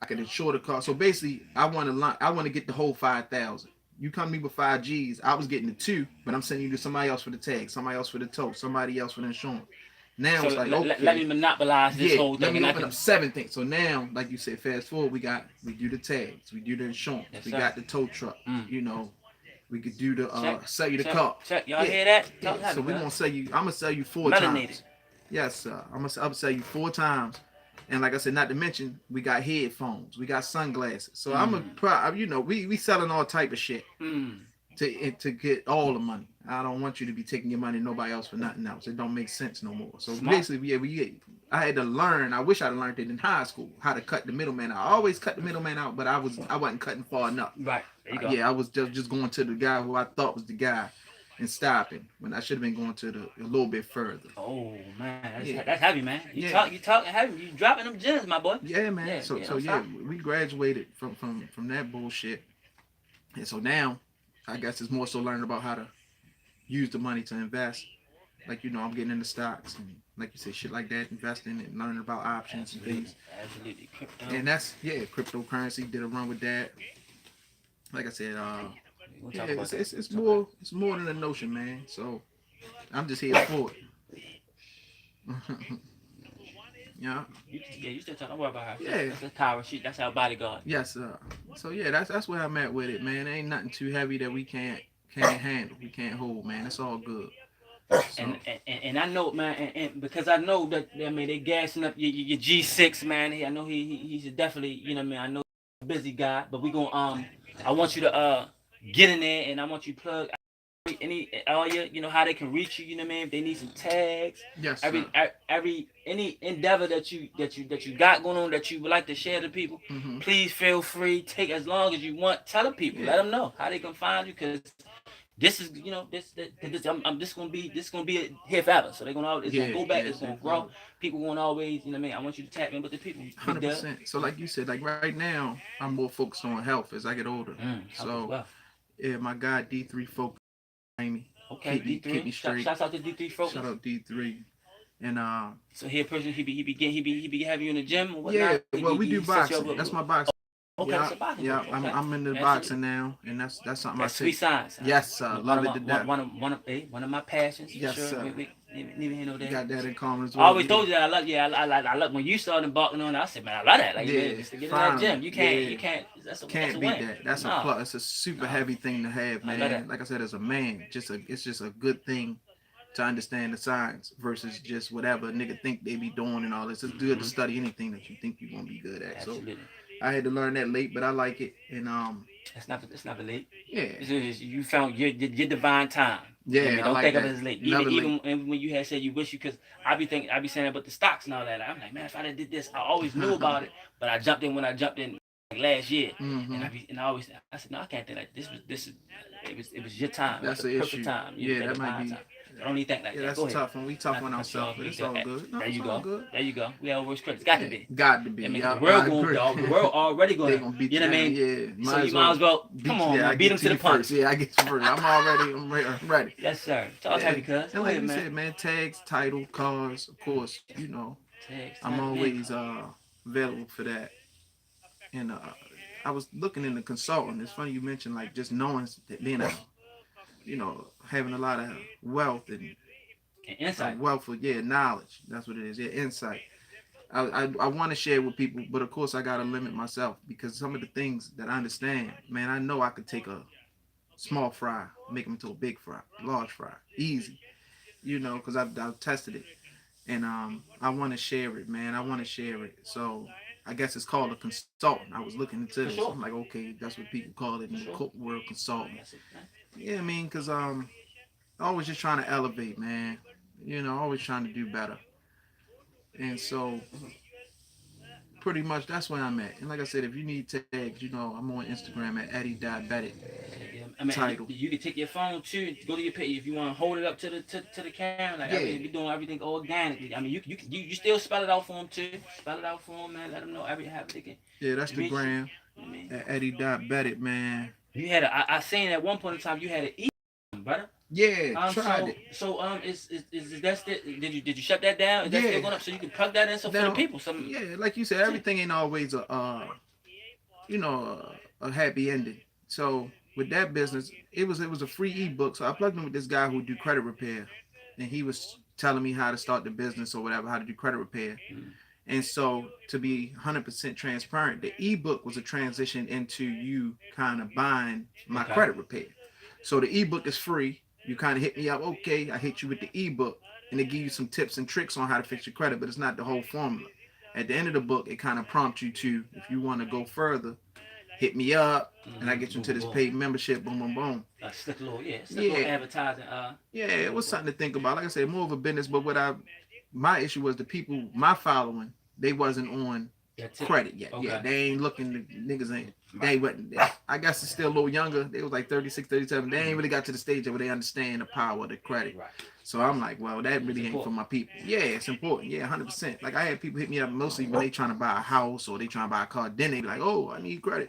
[SPEAKER 1] I could insure the car. So basically, I want to get the whole 5,000. You come to me with 5 G's, I was getting the 2, but I'm sending you to somebody else for the tag, somebody else for the tow, somebody else for the insurance. Now so it's like, okay,
[SPEAKER 2] let me monopolize this whole thing.
[SPEAKER 1] Let me open up 7 things. So now, like you said, fast forward, we do the tags, we do the insurance, we got the tow truck. We could do the sell you the car.
[SPEAKER 2] Check. Y'all hear that?
[SPEAKER 1] Yeah. So we gonna sell you. I'm gonna sell you 4 times. Yes, sir. I'm gonna sell you 4 times. And like I said, not to mention, we got headphones, we got sunglasses. So we selling all type of shit to get all the money. I don't want you to be taking your money to nobody else for nothing else. It don't make sense no more. So basically, I had to learn. I wish I'd learned it in high school how to cut the middleman out. I always cut the middleman out, but I wasn't cutting far enough.
[SPEAKER 2] Right. There you go.
[SPEAKER 1] Yeah, I was just going to the guy who I thought was the guy and stopping when I should have been going to a little bit further.
[SPEAKER 2] Oh man, that's heavy, man. You talking heavy. You dropping them gems, my boy.
[SPEAKER 1] Yeah, man. We graduated from that bullshit, and so now I guess it's more so learning about how to use the money to invest. Like I'm getting into stocks and like you said, shit like that, investing and learning about options and things.
[SPEAKER 2] Absolutely, crypto.
[SPEAKER 1] And that's cryptocurrency. Did a run with that. Like I said, it's more than a notion, man. So I'm just here for it. Yeah.
[SPEAKER 2] You still talking? Don't worry about her.
[SPEAKER 1] Yeah.
[SPEAKER 2] That's the power. That's our bodyguard.
[SPEAKER 1] Yes, sir. So yeah, that's where I'm at with it, man. There ain't nothing too heavy that we can't handle. We can't hold, man. It's all good. So.
[SPEAKER 2] And I know, man, and because I know that they gassing up your G6, man. I know he's definitely, I know he's a busy guy, but we gonna I want you to get in there and I want you to plug how they can reach you, if they need some tags.
[SPEAKER 1] Yes.
[SPEAKER 2] Any endeavor that you got going on that you would like to share to people, please feel free. Take as long as you want. Tell the people, let them know how they can find you, because this is this gonna be here forever. So they're gonna always go back. It's gonna grow. People won't always, I want you to tap in with the people.
[SPEAKER 1] 100%. So like you said, like right now, I'm more focused on health as I get older. My guy D3 focus.
[SPEAKER 2] Okay,
[SPEAKER 1] keep me straight.
[SPEAKER 2] Shout out to D3 focus.
[SPEAKER 1] Shout out D3. And
[SPEAKER 2] so here person he be having you in the gym or
[SPEAKER 1] whatnot? Yeah, well we do boxing. That's my boxing.
[SPEAKER 2] Okay,
[SPEAKER 1] I'm into boxing now, and that's something
[SPEAKER 2] that's sweet science.
[SPEAKER 1] Yes, sir. Love it to death.
[SPEAKER 2] One of my passions.
[SPEAKER 1] Yes, sir.
[SPEAKER 2] We know that.
[SPEAKER 1] Got that in common as well.
[SPEAKER 2] I always told you that I love. Yeah, I love when you started barking on it. I said, man, I love that. Like, just to get in that gym, you can't. That's a
[SPEAKER 1] beat
[SPEAKER 2] win.
[SPEAKER 1] that. That's a plus. It's a super heavy thing to have, man. Like I said, as a man, it's just a good thing to understand the science versus just whatever a nigga think they be doing and all this. It's good to study anything that you think you gonna be good at.
[SPEAKER 2] Absolutely.
[SPEAKER 1] So I had to learn that late, but I like it. And
[SPEAKER 2] it's not late.
[SPEAKER 1] Yeah.
[SPEAKER 2] You found your divine time.
[SPEAKER 1] Yeah.
[SPEAKER 2] Don't
[SPEAKER 1] like
[SPEAKER 2] think
[SPEAKER 1] that.
[SPEAKER 2] of it as late.
[SPEAKER 1] Never
[SPEAKER 2] Even
[SPEAKER 1] late.
[SPEAKER 2] when you had said you wish you, because I be saying about the stocks and all that. I'm like, man, if I did this, I always knew about it, but I jumped in when I jumped in last year, and I said, no, I can't think like this. It was your time.
[SPEAKER 1] That's
[SPEAKER 2] the
[SPEAKER 1] the
[SPEAKER 2] perfect
[SPEAKER 1] issue.
[SPEAKER 2] time.
[SPEAKER 1] That might be.
[SPEAKER 2] Time. I don't even think like that.
[SPEAKER 1] That's
[SPEAKER 2] Go
[SPEAKER 1] a tough one. We tough on ourselves, but it's all good.
[SPEAKER 2] There you go.
[SPEAKER 1] Good.
[SPEAKER 2] There you go. We always critics. Got to be.
[SPEAKER 1] Got to be.
[SPEAKER 2] The world already going to
[SPEAKER 1] beat
[SPEAKER 2] you. Know what I mean?
[SPEAKER 1] Yeah.
[SPEAKER 2] So you might as well come on, beat them to the punch.
[SPEAKER 1] Yeah, I get you first. I'm ready.
[SPEAKER 2] Yes, sir. Talk heavy, cuz.
[SPEAKER 1] And like you said, man, tags, title, cars, of course.
[SPEAKER 2] Tags,
[SPEAKER 1] I'm always available for that. and I was looking into consulting. It's funny you mentioned like just knowing that being a, having a lot of wealth and
[SPEAKER 2] Insight.
[SPEAKER 1] wealth of knowledge. That's what it is. Yeah, insight. I want to share with people, but of course I gotta limit myself because some of the things that I understand, man, I know I could take a small fry, make them into a big fry, large fry, easy. Because I've tested it, and I want to share it, man. I want to share it. So I guess it's called a consultant. I was looking into
[SPEAKER 2] For
[SPEAKER 1] this. I'm
[SPEAKER 2] sure.
[SPEAKER 1] like, okay, that's what people call it in
[SPEAKER 2] For
[SPEAKER 1] the
[SPEAKER 2] sure.
[SPEAKER 1] cook world, consultant.
[SPEAKER 2] That's it, man.
[SPEAKER 1] Yeah, I mean, because always just trying to elevate, man. Always trying to do better. And so pretty much that's where I'm at. And like I said, if you need tags, I'm on Instagram at Eddy.Bet'It.
[SPEAKER 2] Yeah, I mean,
[SPEAKER 1] Title.
[SPEAKER 2] you can take your phone too. Go to your page if you want to hold it up to the camera. Like I
[SPEAKER 1] Yeah.
[SPEAKER 2] mean, we're doing everything organically. I mean, you still spell it out for them too. Spell it out for them, man. Let them know how they can.
[SPEAKER 1] Yeah, that's the
[SPEAKER 2] reach you.
[SPEAKER 1] gram
[SPEAKER 2] You know what I mean?
[SPEAKER 1] at Eddy.Bet'It, man.
[SPEAKER 2] You had I seen at one point in time you had an brother.
[SPEAKER 1] Yeah, tried it.
[SPEAKER 2] Is that still, did you shut that down? Is that still going up so you can plug that in so for the people?
[SPEAKER 1] Yeah, like you said, everything ain't always a happy ending. So with that business, it was a free ebook. So I plugged in with this guy who do credit repair, and he was telling me how to start the business or whatever, how to do credit repair.
[SPEAKER 2] Mm.
[SPEAKER 1] And so to be 100% transparent, the ebook was a transition into you kind of buying my credit repair. So the ebook is free. You kind of hit me up, okay, I hit you with the ebook, and it give you some tips and tricks on how to fix your credit, but it's not the whole formula. At the end of the book, it kind of prompts you to, if you want to go further, hit me up, and I get you into this paid membership, boom, boom, boom.
[SPEAKER 2] Slick little advertising.
[SPEAKER 1] Yeah, it was something to think about. Like I said, more of a business, but my issue was the people, my following, they wasn't on credit yet. Okay. Yeah, they ain't looking, niggas ain't. They wasn't. I guess it's still a little younger. They was like 36, 37. They ain't really got to the stage where they understand the power of the credit. Right. So I'm like, well, that really ain't for my people. Yeah, it's important. Yeah, 100%. Like I had people hit me up mostly when they trying to buy a house or they trying to buy a car. Then they be like, oh, I need credit.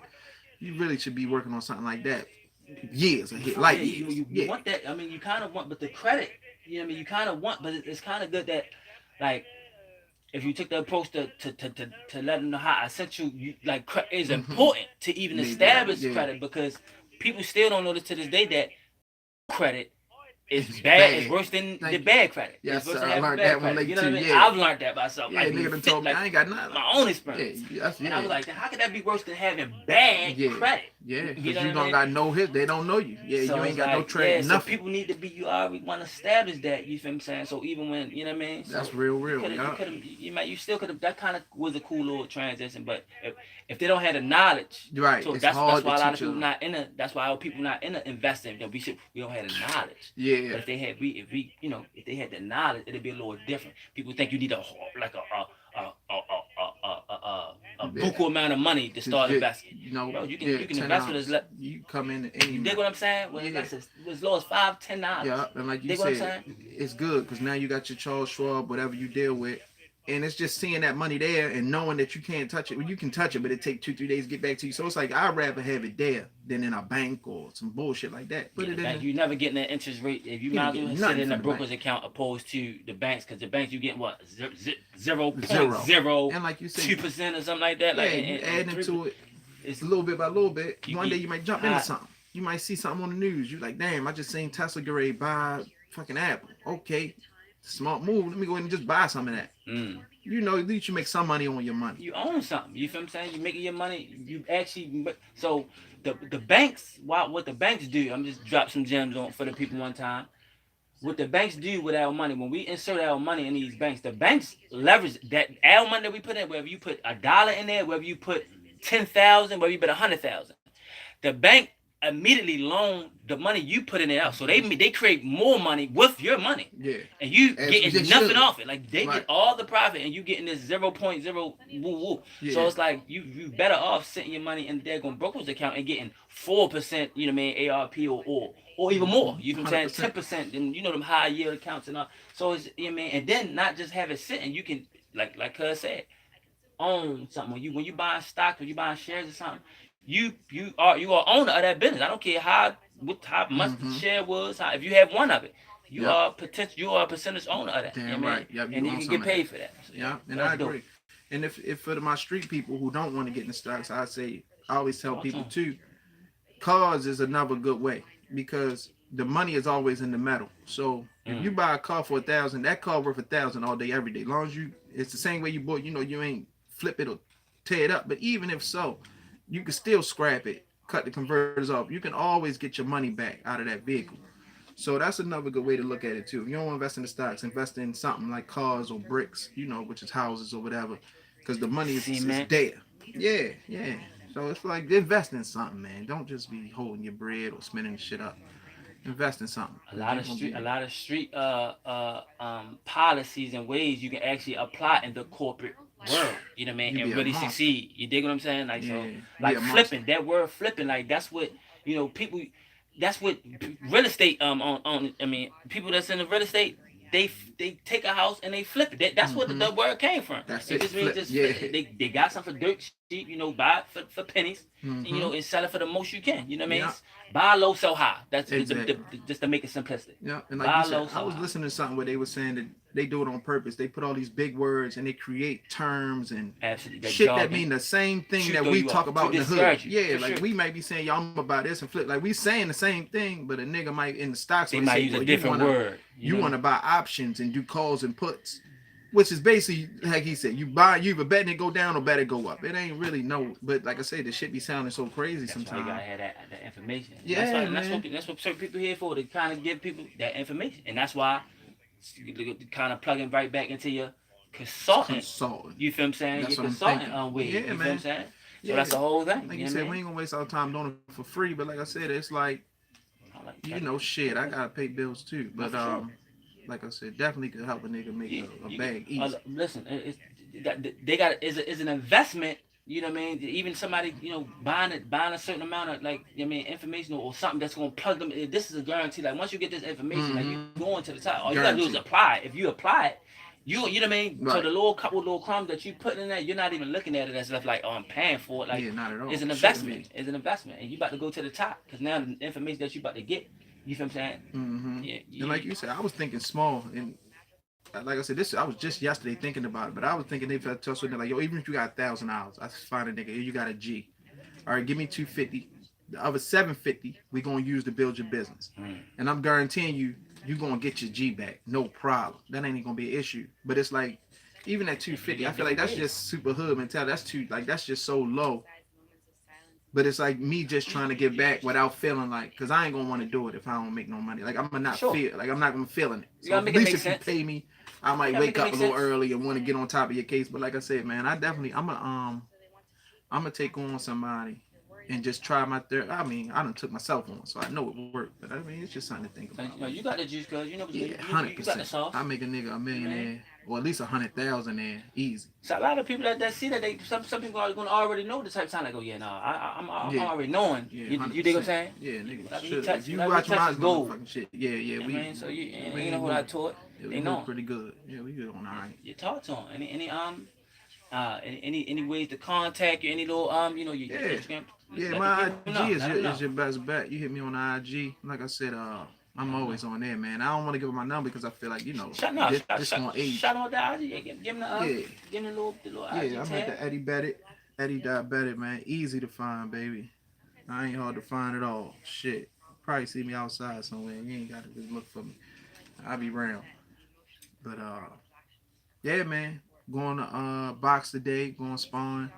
[SPEAKER 1] You really should be working on something like that. Years ahead, like years.
[SPEAKER 2] You want that. I mean, you kind of want, but the credit. You know what I mean? You kind of want, but it's kind of good that, like, if you took the approach to let them know how essential like is important to even establish credit, because people still don't know this to this day that credit is bad. It's worse than the bad credit.
[SPEAKER 1] Yes, I learned that one later too.
[SPEAKER 2] Yeah. I've learned that myself.
[SPEAKER 1] Yeah, nigga told me I ain't got nothing.
[SPEAKER 2] My own experience. And I was like, how could that be worse than having bad credit?
[SPEAKER 1] Yeah, because you don't got no hit. They don't know you. Yeah, so you ain't got no trade.
[SPEAKER 2] So people need to be. You already want to establish that. You feel what I'm saying? So even when you know what I mean. So
[SPEAKER 1] that's real.
[SPEAKER 2] You still could have. That kind of was a cool little transition. But if they don't have the knowledge,
[SPEAKER 1] right?
[SPEAKER 2] So that's why a lot of people not in it. That's why people not in it investing. We don't have the knowledge.
[SPEAKER 1] Yeah.
[SPEAKER 2] But if they had if they had the knowledge, it'd be a little different. People think you need a buku amount of money to start investing. Bro, you can invest with us.
[SPEAKER 1] You come in and
[SPEAKER 2] you dig what I'm saying? Well, that's as low as $5, $10.
[SPEAKER 1] Yeah, and like you said, it's good because now you got your Charles Schwab, whatever you deal with. And it's just seeing that money there and knowing that you can't touch it. Well, you can touch it, but it take 2-3 days to get back to you. So it's like I'd rather have it there than in a bank or some bullshit like that. Put it in.
[SPEAKER 2] You never getting that interest rate if you might as well sit in a broker's account opposed to the banks, because the banks you get what 0.0
[SPEAKER 1] and like you said
[SPEAKER 2] 2% or something like that.
[SPEAKER 1] Yeah, you add into it. It's a little bit by little bit. One day you might jump into something. You might see something on the news. You're like, damn, I just seen Tesla get ready to buy fucking Apple. Okay. Smart move. Let me go ahead and just buy some of that. At least you make some money on your money.
[SPEAKER 2] You own something. You feel what I'm saying? You're making your money. You actually. So the banks. What the banks do? I'm just drop some gems on for the people one time. What the banks do with our money, when we insert our money in these banks, the banks leverage that our money that we put in. Whether you put $1 in there, whether you put 10,000, whether you put 100,000, the bank immediately loan the money you put in it out. So they create more money with your money.
[SPEAKER 1] Yeah.
[SPEAKER 2] And you getting nothing off it. Like they get all the profit and you getting this 0.0 woo. Yeah. So it's like you better off sitting your money in the daggone broker's account and getting 4%, you know what I mean, ARP or even more. You know what I'm saying? 10%, and you know them high yield accounts and all. So it's, you know what I mean, and then not just have it sitting, you can like Cuz said, own something. When you buying stocks, when you buying shares or something, you are owner of that business. I don't care how much the share was. If you have one of it, you are a percentage owner of that.
[SPEAKER 1] Damn right.
[SPEAKER 2] And you can get paid for that. So,
[SPEAKER 1] and I agree. And if for my street people who don't want to get in the stocks, I always tell
[SPEAKER 2] Talk to
[SPEAKER 1] people
[SPEAKER 2] him.
[SPEAKER 1] too, cars is another good way because the money is always in the metal. So if you
[SPEAKER 2] Mm.
[SPEAKER 1] buy a car for 1,000, that car worth 1,000 all day, every day. As long as it's the same way you bought. You ain't flip it or tear it up. But even if so, you can still scrap it, cut the converters off. You can always get your money back out of that vehicle. So that's another good way to look at it too. If you don't want to invest in the stocks, invest in something like cars or bricks, which is houses or whatever, because the money is
[SPEAKER 2] Cement.
[SPEAKER 1] there. Yeah, yeah. So it's like invest in something, man. Don't just be holding your bread or spending shit up. Invest in something
[SPEAKER 2] A
[SPEAKER 1] because
[SPEAKER 2] lot
[SPEAKER 1] you're
[SPEAKER 2] of
[SPEAKER 1] gonna
[SPEAKER 2] street,
[SPEAKER 1] be.
[SPEAKER 2] a lot of street, policies and ways you can actually apply in the corporate world. You know what I mean,
[SPEAKER 1] You be
[SPEAKER 2] and
[SPEAKER 1] a
[SPEAKER 2] really
[SPEAKER 1] monster.
[SPEAKER 2] succeed. You dig what I'm saying? Like so,
[SPEAKER 1] Yeah, be
[SPEAKER 2] like
[SPEAKER 1] a monster.
[SPEAKER 2] flipping. That word flipping, like that's what people. That's what real estate. On. I mean, people that's in the real estate. They take a house and they flip it. That's what
[SPEAKER 1] Hmm.
[SPEAKER 2] the word came from.
[SPEAKER 1] That's
[SPEAKER 2] It
[SPEAKER 1] it.
[SPEAKER 2] just means
[SPEAKER 1] Flip.
[SPEAKER 2] just
[SPEAKER 1] Yeah.
[SPEAKER 2] they got some for dirt cheap. Buy it for pennies. And,
[SPEAKER 1] Hmm.
[SPEAKER 2] and sell it for the most you can. You know what I mean?
[SPEAKER 1] Yeah.
[SPEAKER 2] Buy low, sell high. That's
[SPEAKER 1] Exactly.
[SPEAKER 2] just to make it simplistic.
[SPEAKER 1] Yeah, and like you
[SPEAKER 2] Buy
[SPEAKER 1] said,
[SPEAKER 2] low,
[SPEAKER 1] I
[SPEAKER 2] sell
[SPEAKER 1] was
[SPEAKER 2] high.
[SPEAKER 1] listening to something where they were saying that they do it on purpose. They put all these big words and they create terms and
[SPEAKER 2] Absolutely, that
[SPEAKER 1] shit that
[SPEAKER 2] jargon
[SPEAKER 1] mean the same thing
[SPEAKER 2] to
[SPEAKER 1] that
[SPEAKER 2] throw
[SPEAKER 1] we
[SPEAKER 2] you
[SPEAKER 1] talk
[SPEAKER 2] off, to
[SPEAKER 1] about in the hood.
[SPEAKER 2] discourage you,
[SPEAKER 1] Yeah,
[SPEAKER 2] for
[SPEAKER 1] like
[SPEAKER 2] sure.
[SPEAKER 1] we might be saying y'all I'm about this and flip. Like we saying the same thing, but a nigga might in the stocks
[SPEAKER 2] They
[SPEAKER 1] or they
[SPEAKER 2] might
[SPEAKER 1] say,
[SPEAKER 2] use a
[SPEAKER 1] well,
[SPEAKER 2] different word.
[SPEAKER 1] you wanna buy options and do calls and puts. Which is basically like he said, you either betting it go down or bet it go up. It ain't really no, but like I said, the shit be sounding so crazy
[SPEAKER 2] That's why you gotta
[SPEAKER 1] sometimes.
[SPEAKER 2] have that information. And that's why
[SPEAKER 1] Yeah, man.
[SPEAKER 2] that's what certain people here for, to kind of give people that information. And that's why you kind of plugging right back into your consultant.
[SPEAKER 1] Consulting.
[SPEAKER 2] You feel what I'm saying?
[SPEAKER 1] That's
[SPEAKER 2] Your
[SPEAKER 1] what I'm
[SPEAKER 2] consultant
[SPEAKER 1] thinking.
[SPEAKER 2] way.
[SPEAKER 1] Yeah,
[SPEAKER 2] You feel what I'm
[SPEAKER 1] man.
[SPEAKER 2] saying? So
[SPEAKER 1] Yeah.
[SPEAKER 2] that's the whole thing.
[SPEAKER 1] Like
[SPEAKER 2] You
[SPEAKER 1] you
[SPEAKER 2] know what
[SPEAKER 1] said,
[SPEAKER 2] I
[SPEAKER 1] we
[SPEAKER 2] mean?
[SPEAKER 1] ain't gonna waste our time doing it for free. But like I said, it's like
[SPEAKER 2] I like that.
[SPEAKER 1] shit. I gotta pay bills too.
[SPEAKER 2] No,
[SPEAKER 1] But
[SPEAKER 2] for sure.
[SPEAKER 1] like I said, definitely could help a nigga make a
[SPEAKER 2] You get
[SPEAKER 1] bag easy.
[SPEAKER 2] listen. They got is an investment. You know what I mean? Even somebody buying a certain amount of like information or something that's gonna plug them. This is a guarantee. Like once you get this information, like you
[SPEAKER 1] Mm-hmm.
[SPEAKER 2] going to the top. All you gotta do is
[SPEAKER 1] Guarantee.
[SPEAKER 2] apply it. If you apply it, you know what I mean. So
[SPEAKER 1] Right.
[SPEAKER 2] the little couple little crumbs that you put in there, you're not even looking at it as if like I'm paying for it. Like
[SPEAKER 1] Yeah, not at all.
[SPEAKER 2] it's an
[SPEAKER 1] Shouldn't
[SPEAKER 2] investment.
[SPEAKER 1] be.
[SPEAKER 2] It's an investment, and you about to go to the top because now the information that you about to get. You feel what I'm saying?
[SPEAKER 1] Mm-hmm.
[SPEAKER 2] Yeah.
[SPEAKER 1] And like you said, I was thinking small, and like I said, this I was just yesterday thinking about it. But I was thinking if I tell something like, yo, even if you got $1,000, I find a nigga, you got a G. All right, give me 250. The other 750, we gonna use to build your business,
[SPEAKER 2] Mm.
[SPEAKER 1] and I'm guaranteeing you gonna get your G back, no problem. That ain't gonna be an issue. But it's like, even at 250, I feel like that's just super hood mentality. That's just so low. But it's like me just trying to give back without feeling like, cause I ain't gonna want to do it if I don't make no money. Like I'm gonna not
[SPEAKER 2] Sure.
[SPEAKER 1] feel, like I'm not gonna feeling it.
[SPEAKER 2] You
[SPEAKER 1] So
[SPEAKER 2] gotta
[SPEAKER 1] at
[SPEAKER 2] make it
[SPEAKER 1] least
[SPEAKER 2] make
[SPEAKER 1] if you
[SPEAKER 2] sense.
[SPEAKER 1] pay me, I might
[SPEAKER 2] You gotta
[SPEAKER 1] wake
[SPEAKER 2] make it
[SPEAKER 1] up a
[SPEAKER 2] make
[SPEAKER 1] little
[SPEAKER 2] sense.
[SPEAKER 1] early and want to get on top of your case. But like I said, man, I'm gonna take on somebody and just try my third. I mean, I done took myself on, so I know it worked. But I mean, it's just something to think about.
[SPEAKER 2] You got the juice, cause you know what
[SPEAKER 1] Yeah,
[SPEAKER 2] you got the
[SPEAKER 1] 100%.
[SPEAKER 2] sauce.
[SPEAKER 1] I make a nigga a millionaire, or at least 100,000 there, easy.
[SPEAKER 2] So a lot of people that see that some people are gonna already know the type of time. Like, oh yeah, no, I'm
[SPEAKER 1] Yeah,
[SPEAKER 2] already knowing.
[SPEAKER 1] yeah,
[SPEAKER 2] You dig what I'm
[SPEAKER 1] 100%.
[SPEAKER 2] saying?
[SPEAKER 1] Yeah, nigga.
[SPEAKER 2] Whatever he
[SPEAKER 1] Should.
[SPEAKER 2] touch,
[SPEAKER 1] If you
[SPEAKER 2] whatever he
[SPEAKER 1] watch
[SPEAKER 2] touch
[SPEAKER 1] my
[SPEAKER 2] is gold.
[SPEAKER 1] motherfucking shit, yeah,
[SPEAKER 2] You know what I mean? So you know
[SPEAKER 1] we
[SPEAKER 2] what I taught.
[SPEAKER 1] yeah,
[SPEAKER 2] They
[SPEAKER 1] we
[SPEAKER 2] know.
[SPEAKER 1] hood pretty good. Yeah, we good on all right.
[SPEAKER 2] You talk to them. Any ways to contact you? Any little your
[SPEAKER 1] Yeah.
[SPEAKER 2] Instagram?
[SPEAKER 1] Yeah,
[SPEAKER 2] Let the
[SPEAKER 1] my
[SPEAKER 2] people
[SPEAKER 1] IG
[SPEAKER 2] know.
[SPEAKER 1] is
[SPEAKER 2] Let
[SPEAKER 1] your,
[SPEAKER 2] them know.
[SPEAKER 1] is your best bet. You hit me on IG. Like I said, I'm
[SPEAKER 2] Let 'em know.
[SPEAKER 1] always on there, man. I don't want to give up my number because I feel like, this gonna age.
[SPEAKER 2] Shout out the IG. Give him the
[SPEAKER 1] Yeah,
[SPEAKER 2] give him the little IG
[SPEAKER 1] yeah. I'm at
[SPEAKER 2] tag.
[SPEAKER 1] the Eddy Bet'It. Eddy.Bet'It, man. Easy to find, baby. I ain't hard to find at all. Shit. Probably see me outside somewhere. You ain't got to just look for me. I'll be around. But yeah, man. Going to box today. Going spawn.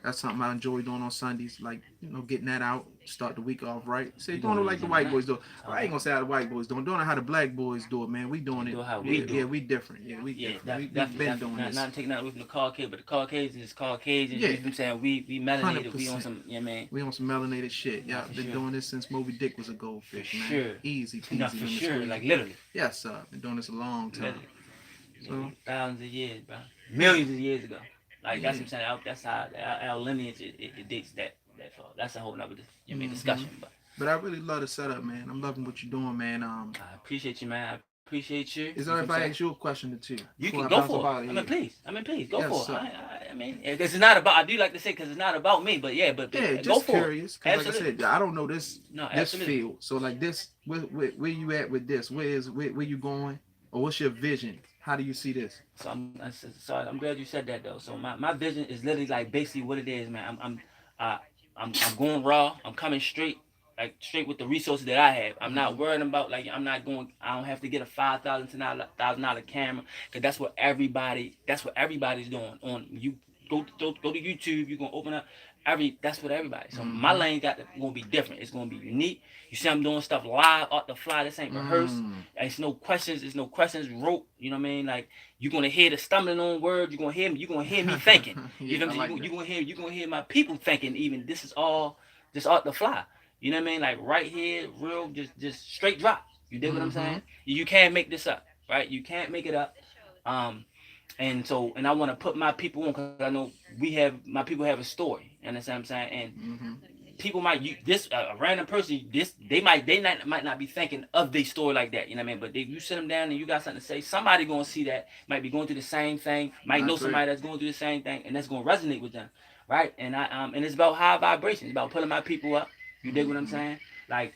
[SPEAKER 1] That's something I enjoy doing on Sundays, like getting that out, start the week off right. Say
[SPEAKER 2] You
[SPEAKER 1] doing it
[SPEAKER 2] doing
[SPEAKER 1] like the
[SPEAKER 2] it,
[SPEAKER 1] white
[SPEAKER 2] man.
[SPEAKER 1] boys do. Well, I ain't gonna say how the white boys doing it how the black boys do it, man. We doing
[SPEAKER 2] Do
[SPEAKER 1] it.
[SPEAKER 2] it how we do
[SPEAKER 1] Yeah,
[SPEAKER 2] it.
[SPEAKER 1] we different. Yeah, we
[SPEAKER 2] Yeah,
[SPEAKER 1] different. We
[SPEAKER 2] definitely.
[SPEAKER 1] been doing this.
[SPEAKER 2] Not taking that away from the Caucasian, but the Caucasians is Caucasians.
[SPEAKER 1] Yeah.
[SPEAKER 2] You know what I'm saying? We melanated. We on
[SPEAKER 1] 100%.
[SPEAKER 2] some, man.
[SPEAKER 1] We on some melanated shit. Yeah,
[SPEAKER 2] for
[SPEAKER 1] been
[SPEAKER 2] sure.
[SPEAKER 1] doing this since Moby Dick was a goldfish,
[SPEAKER 2] For
[SPEAKER 1] man.
[SPEAKER 2] sure.
[SPEAKER 1] Easy peasy.
[SPEAKER 2] No, for
[SPEAKER 1] lemon
[SPEAKER 2] sure.
[SPEAKER 1] squeezy.
[SPEAKER 2] Like literally.
[SPEAKER 1] Yes, sir. Been doing this a long time.
[SPEAKER 2] Literally.
[SPEAKER 1] So
[SPEAKER 2] Thousands of years, bro. Millions of years ago. Like
[SPEAKER 1] Yeah.
[SPEAKER 2] that's what I'm saying. That's how our lineage it dates that far. That's a whole nother discussion.
[SPEAKER 1] But I really love the setup, man. I'm loving what you're doing, man.
[SPEAKER 2] I appreciate you, man. I appreciate you.
[SPEAKER 1] Is there if I ask you a question or two?
[SPEAKER 2] You
[SPEAKER 1] before
[SPEAKER 2] can
[SPEAKER 1] I
[SPEAKER 2] go
[SPEAKER 1] bounce
[SPEAKER 2] for
[SPEAKER 1] up
[SPEAKER 2] it.
[SPEAKER 1] out of here?
[SPEAKER 2] Please, go
[SPEAKER 1] Yes,
[SPEAKER 2] for
[SPEAKER 1] sir.
[SPEAKER 2] it. I mean, it's not about. I do like to say because it's not about me, but yeah, but
[SPEAKER 1] Yeah,
[SPEAKER 2] go
[SPEAKER 1] just
[SPEAKER 2] for
[SPEAKER 1] curious.
[SPEAKER 2] it.
[SPEAKER 1] Cause like I
[SPEAKER 2] Absolutely.
[SPEAKER 1] said, I don't know this
[SPEAKER 2] Absolutely.
[SPEAKER 1] field. So like this, where you at with this? Where you going? Or what's your vision How do you see this?
[SPEAKER 2] So I'm glad you said that though. So my vision is literally like basically what it is, man. Uh, I'm going raw. I'm coming straight, like straight with the resources that I have. I'm not worrying about like I'm not going. I don't have to get a $5,000 camera because that's what everybody's doing. On you go to YouTube. You're gonna open up that's what everybody. So my lane gonna be different. It's gonna be unique. You see, I'm doing stuff live off the fly. This ain't rehearsed. It's no questions. It's no questions wrote. You know what I mean? Like you're gonna hear the stumbling on words. You're gonna hear me. You're gonna hear me thinking. You know what I'm saying? You're gonna hear my people thinking. Even this is all just off the fly. You know what I mean? Like right here, real, just straight drop. You dig what I'm saying? You can't make this up, right? You can't make it up. And I want to put my people on because I know my people have a story. You understand what I'm saying? And people might a random person might not be thinking of their story like that. You know what I mean? But if you sit them down and you got something to say, somebody gonna see that might be going through the same thing. Might know somebody that's going through the same thing, and that's gonna resonate with them, right? And it's about high vibration. It's about pulling my people up. You dig what I'm saying? Like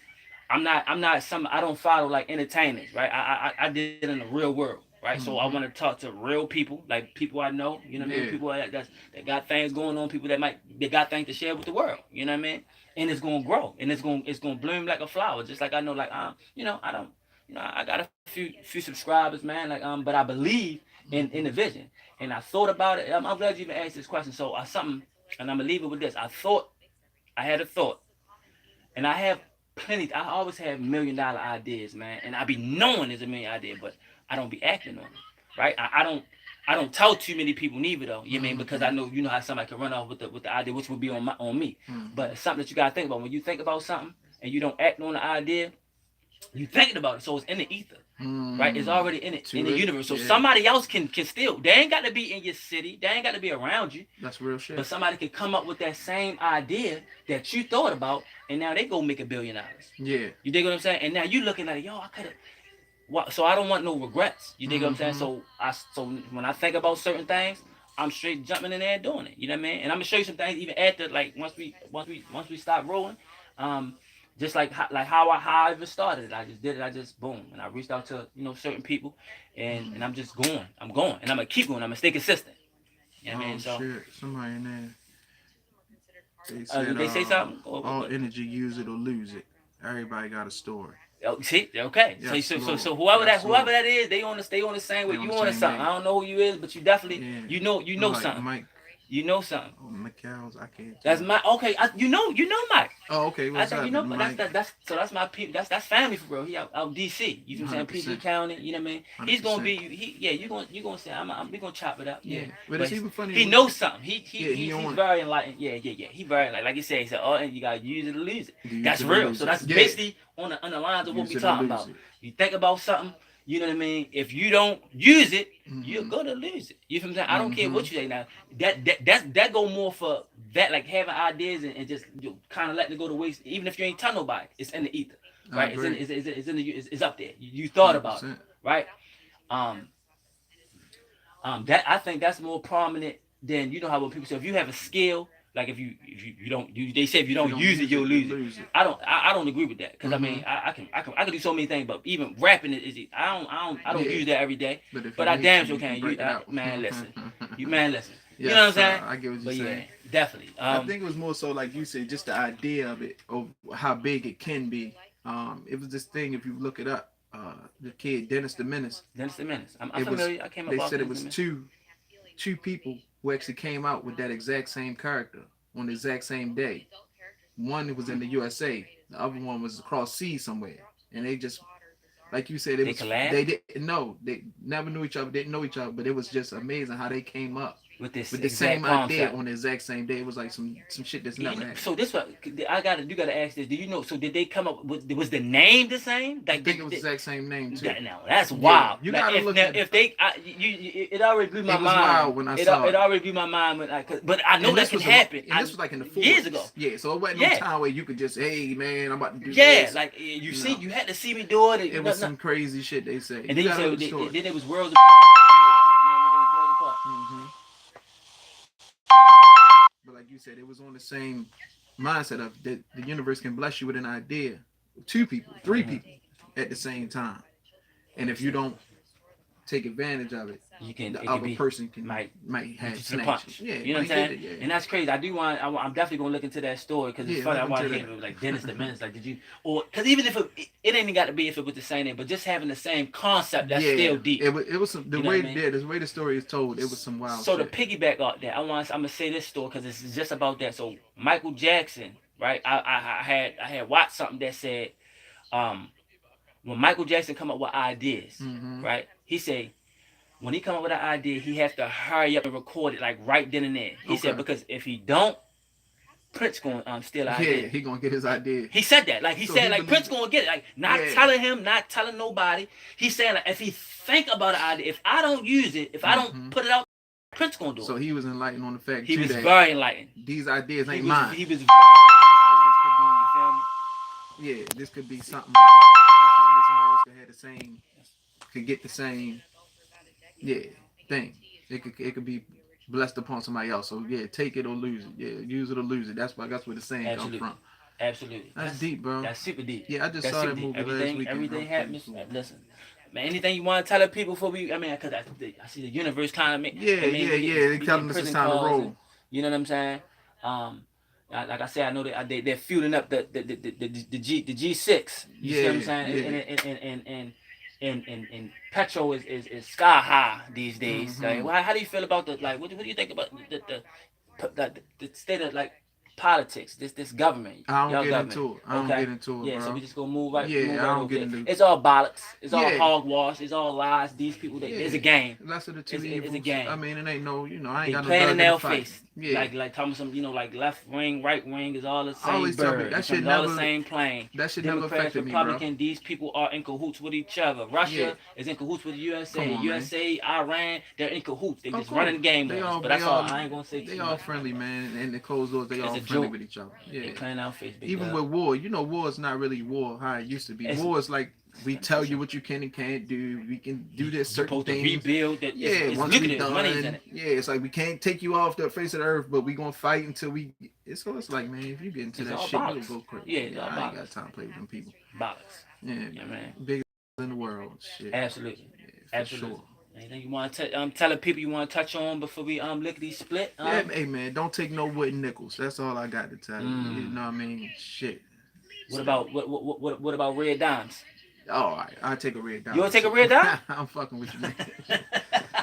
[SPEAKER 2] I don't follow like entertainers, right? I did it in the real world, right? So I want to talk to real people, like people I know, you know what I mean? People that got things going on, people that got things to share with the world, you know what I mean? And it's gonna grow, and it's gonna bloom like a flower, just like I know, like I don't, I got a few subscribers, man, like but I believe in the vision, and I thought about it. I'm glad you even asked this question. So and I'm gonna leave it with this. I had a thought, and I have plenty. I always have $1,000,000 ideas, man, and I be knowing there's a million ideas, but I don't be acting on them, right? I don't tell too many people neither though. You know what I mean? Because I know how somebody can run off with the idea, which would be on me. But it's something that you gotta think about. When you think about something and you don't act on the idea, you thinking about it, so it's in the ether. Right, it's already in the universe. So somebody else can still. They ain't got to be in your city. They ain't got to be around you.
[SPEAKER 1] That's real shit.
[SPEAKER 2] But somebody can come up with that same idea that you thought about, and now they go make $1,000,000,000.
[SPEAKER 1] Yeah.
[SPEAKER 2] You dig what I'm saying? And now you looking at it, yo, I could have. So I don't want no regrets. You dig what I'm saying? So when I think about certain things, I'm straight jumping in there and doing it. You know what I mean? And I'm gonna show you some things even after, like once we stop rolling. Just like how I even started it. I just did it. I just boom, and I reached out to certain people, and I'm just going. I'm going, and I'm gonna keep going. I'm gonna stay consistent. You know what I mean? So
[SPEAKER 1] shit, somebody in there. They said,
[SPEAKER 2] did they say something?
[SPEAKER 1] All energy, use it or lose it. Everybody got a story.
[SPEAKER 2] Oh, see, okay.
[SPEAKER 1] Yes,
[SPEAKER 2] so whoever that is, they on the same way. You on something. I don't know who you is, but you definitely you know like something.
[SPEAKER 1] Mike.
[SPEAKER 2] You know something.
[SPEAKER 1] Oh, McCall's, I can't.
[SPEAKER 2] That's my okay. You know Mike.
[SPEAKER 1] Oh, okay. What's
[SPEAKER 2] I think
[SPEAKER 1] Mike?
[SPEAKER 2] That's my people. That's family for real. He out DC. You know what I'm saying? PG County. You know what I mean? 100%. He's gonna be. You gonna say we gonna chop it up. Yeah.
[SPEAKER 1] But it's even funny.
[SPEAKER 2] He knows something. He's very enlightened. Yeah. He very like you said. He said, and you gotta use it or lose it. That's real. So that's basically on the lines of what we talking about. You think about something. You know what I mean? If you don't use it, you're gonna lose it. You feel what I'm saying? I don't care what you say now. That go more for that, like having ideas and just kind of letting it go to waste. Even if you ain't tell nobody, it's in the ether, right? It's up there. You thought about it, right? That I think that's more prominent than how when people say if you have a skill. Like if you don't they say if you don't use it, you'll lose it. I don't agree with that because I mean I can do so many things, but even rapping is I don't use that every day. But I damn sure can. Man, listen. You listen. You know what I'm saying?
[SPEAKER 1] I get what you're saying.
[SPEAKER 2] Yeah, definitely.
[SPEAKER 1] I think it was more so like you said, just the idea of it, of how big it can be. It was this thing if you look it up. The kid Dennis the Menace.
[SPEAKER 2] Dennis the Menace. I'm familiar. I came up.
[SPEAKER 1] They said it was two people who actually came out with that exact same character on the exact same day. One was in the USA, the other one was across seas somewhere, and they just, like you said, they didn't know, they never knew each other, didn't know each other, but it was just amazing how they came up with the same idea on the exact same day. It was like some shit that's never happened.
[SPEAKER 2] So this what you gotta ask this. Do you know? So did they come up with? Was the name the same? Like
[SPEAKER 1] I think it was the exact same name too.
[SPEAKER 2] Now that's wild.
[SPEAKER 1] You gotta look at
[SPEAKER 2] if they. It already blew my mind.
[SPEAKER 1] It was wild when I saw it.
[SPEAKER 2] It already blew my mind when but I know that can happen.
[SPEAKER 1] And this was like in the 40s.
[SPEAKER 2] Years ago.
[SPEAKER 1] Yeah, so it wasn't no time where you could just, hey man, I'm about to do this.
[SPEAKER 2] Yeah, like you had to see me do it.
[SPEAKER 1] It was some crazy shit they say.
[SPEAKER 2] And then then it was worlds.
[SPEAKER 1] But like you said, it was on the same mindset of that the universe can bless you with an idea, 2 people, 3 people at the same time. And if you don't take advantage of it,
[SPEAKER 2] you can.
[SPEAKER 1] the
[SPEAKER 2] It could
[SPEAKER 1] other
[SPEAKER 2] be
[SPEAKER 1] person
[SPEAKER 2] might
[SPEAKER 1] have
[SPEAKER 2] just a
[SPEAKER 1] snatched
[SPEAKER 2] punch.
[SPEAKER 1] it. Yeah,
[SPEAKER 2] You know what I'm
[SPEAKER 1] might get
[SPEAKER 2] saying?
[SPEAKER 1] it, yeah.
[SPEAKER 2] And that's crazy. I do want. I'm definitely gonna look into that story because it's
[SPEAKER 1] Yeah,
[SPEAKER 2] funny. I
[SPEAKER 1] look
[SPEAKER 2] want to
[SPEAKER 1] into
[SPEAKER 2] hear
[SPEAKER 1] that.
[SPEAKER 2] it like Dennis the Menace. Like, did you or because even if it ain't got to be if it was the same name, but just having the same concept, that's
[SPEAKER 1] Yeah,
[SPEAKER 2] still deep.
[SPEAKER 1] it was some, the
[SPEAKER 2] You know
[SPEAKER 1] way
[SPEAKER 2] what I mean?
[SPEAKER 1] yeah, the way the story is told, it was some wild
[SPEAKER 2] So to
[SPEAKER 1] shit.
[SPEAKER 2] piggyback off that, I'm gonna say this story because it's just about that. So Michael Jackson, right? I had watched something that said, when Michael Jackson come up with ideas,
[SPEAKER 1] Mm-hmm.
[SPEAKER 2] right? He said when he come up with an idea, he has to hurry up and record it like right then and there. He said
[SPEAKER 1] Okay.
[SPEAKER 2] because if he don't, Prince gonna steal the
[SPEAKER 1] Yeah,
[SPEAKER 2] idea.
[SPEAKER 1] he gonna get his idea.
[SPEAKER 2] He said that, like he
[SPEAKER 1] So
[SPEAKER 2] said,
[SPEAKER 1] he
[SPEAKER 2] like Prince
[SPEAKER 1] believed.
[SPEAKER 2] gonna get it, like not
[SPEAKER 1] Yeah.
[SPEAKER 2] telling him, not telling nobody. He said like if he think about an idea, if I don't use it, if I don't put it out, Prince gonna do it.
[SPEAKER 1] So he was enlightened on the fact
[SPEAKER 2] He
[SPEAKER 1] too
[SPEAKER 2] was
[SPEAKER 1] that
[SPEAKER 2] very enlightened.
[SPEAKER 1] these ideas ain't
[SPEAKER 2] He
[SPEAKER 1] mine.
[SPEAKER 2] was. Very,
[SPEAKER 1] Yeah, this could be something. That somebody else could have the same, could get the same. Yeah, thing. It could be blessed upon somebody else. So yeah, take it or lose it. Yeah, use it or lose it. That's where the saying
[SPEAKER 2] Absolutely.
[SPEAKER 1] comes from.
[SPEAKER 2] Absolutely.
[SPEAKER 1] That's deep, bro.
[SPEAKER 2] That's super deep.
[SPEAKER 1] Yeah, I just
[SPEAKER 2] That's
[SPEAKER 1] saw
[SPEAKER 2] super
[SPEAKER 1] that
[SPEAKER 2] deep.
[SPEAKER 1] movie last weekend.
[SPEAKER 2] Everything happens. Listen, man. Anything you want to tell the people before we? I mean, because I see the universe kind of make.
[SPEAKER 1] Yeah, They telling us it's time to roll.
[SPEAKER 2] And, you know what I'm saying? Like I said, I know they're fueling up the G6. You see what I'm saying? And petrol is sky high these days.
[SPEAKER 1] Mm-hmm.
[SPEAKER 2] Like, well, how do you feel about the like? What do you think about the state of like politics? This government.
[SPEAKER 1] I don't get into it. I don't get into it,
[SPEAKER 2] Yeah,
[SPEAKER 1] bro.
[SPEAKER 2] so we just gonna move right.
[SPEAKER 1] Yeah,
[SPEAKER 2] move
[SPEAKER 1] I
[SPEAKER 2] right
[SPEAKER 1] don't
[SPEAKER 2] over
[SPEAKER 1] get
[SPEAKER 2] there.
[SPEAKER 1] into.
[SPEAKER 2] It's all bollocks. It's all
[SPEAKER 1] Yeah.
[SPEAKER 2] hogwash. It's all lies. These people, it's a game.
[SPEAKER 1] Less of the two
[SPEAKER 2] It's
[SPEAKER 1] evils.
[SPEAKER 2] a game.
[SPEAKER 1] I mean, it ain't no, I ain't
[SPEAKER 2] They
[SPEAKER 1] got no
[SPEAKER 2] playing
[SPEAKER 1] dog
[SPEAKER 2] in
[SPEAKER 1] in
[SPEAKER 2] their
[SPEAKER 1] the fight.
[SPEAKER 2] face.
[SPEAKER 1] Yeah.
[SPEAKER 2] Like talking some, like left wing, right wing is all the
[SPEAKER 1] I
[SPEAKER 2] same
[SPEAKER 1] always tell
[SPEAKER 2] bird.
[SPEAKER 1] people that
[SPEAKER 2] It's
[SPEAKER 1] shit
[SPEAKER 2] all the
[SPEAKER 1] never-
[SPEAKER 2] same plane.
[SPEAKER 1] That shit never
[SPEAKER 2] Democrats,
[SPEAKER 1] affected me, bro.
[SPEAKER 2] Republican, these people are in cahoots with each other. Russia is in cahoots with the USA.
[SPEAKER 1] Come on,
[SPEAKER 2] USA, Iran, they're in cahoots. They
[SPEAKER 1] Of
[SPEAKER 2] just
[SPEAKER 1] course.
[SPEAKER 2] running game
[SPEAKER 1] They
[SPEAKER 2] on
[SPEAKER 1] all-
[SPEAKER 2] us. But that's
[SPEAKER 1] they
[SPEAKER 2] all.
[SPEAKER 1] all-
[SPEAKER 2] I ain't gonna say
[SPEAKER 1] They
[SPEAKER 2] too
[SPEAKER 1] all
[SPEAKER 2] much.
[SPEAKER 1] friendly, man. And the closed doors, they
[SPEAKER 2] It's
[SPEAKER 1] all
[SPEAKER 2] a
[SPEAKER 1] friendly
[SPEAKER 2] joke.
[SPEAKER 1] with each other.
[SPEAKER 2] They
[SPEAKER 1] Yeah.
[SPEAKER 2] playing our face. Big
[SPEAKER 1] Even
[SPEAKER 2] guy.
[SPEAKER 1] with war, war is not really war how it used to be. War is like we tell you what you can and can't do. We can do this certain
[SPEAKER 2] supposed to
[SPEAKER 1] things.
[SPEAKER 2] rebuild. That
[SPEAKER 1] Yeah,
[SPEAKER 2] it's
[SPEAKER 1] once we
[SPEAKER 2] lucrative.
[SPEAKER 1] done,
[SPEAKER 2] Money's in it.
[SPEAKER 1] yeah, it's like we can't take you off the face of the earth, but we gonna fight until we. It's like, man, if you get into
[SPEAKER 2] It's
[SPEAKER 1] that
[SPEAKER 2] all
[SPEAKER 1] shit,
[SPEAKER 2] bollocks.
[SPEAKER 1] you'll go crazy.
[SPEAKER 2] Yeah, it's all
[SPEAKER 1] I ain't
[SPEAKER 2] bollocks.
[SPEAKER 1] got time to play with them people.
[SPEAKER 2] Bollocks.
[SPEAKER 1] Yeah,
[SPEAKER 2] Yeah, man.
[SPEAKER 1] Biggest in the world, shit.
[SPEAKER 2] Absolutely.
[SPEAKER 1] Yeah, for
[SPEAKER 2] Absolutely.
[SPEAKER 1] sure.
[SPEAKER 2] Anything you want to tell the people you want to touch on before we lickety split?
[SPEAKER 1] Yeah, hey man, don't take no wooden nickels. That's all I got to tell you. You know what I mean? Shit.
[SPEAKER 2] What about what about red dimes?
[SPEAKER 1] All right, I'll take a red dime.
[SPEAKER 2] You want to take a red dime?
[SPEAKER 1] I'm fucking with you, man.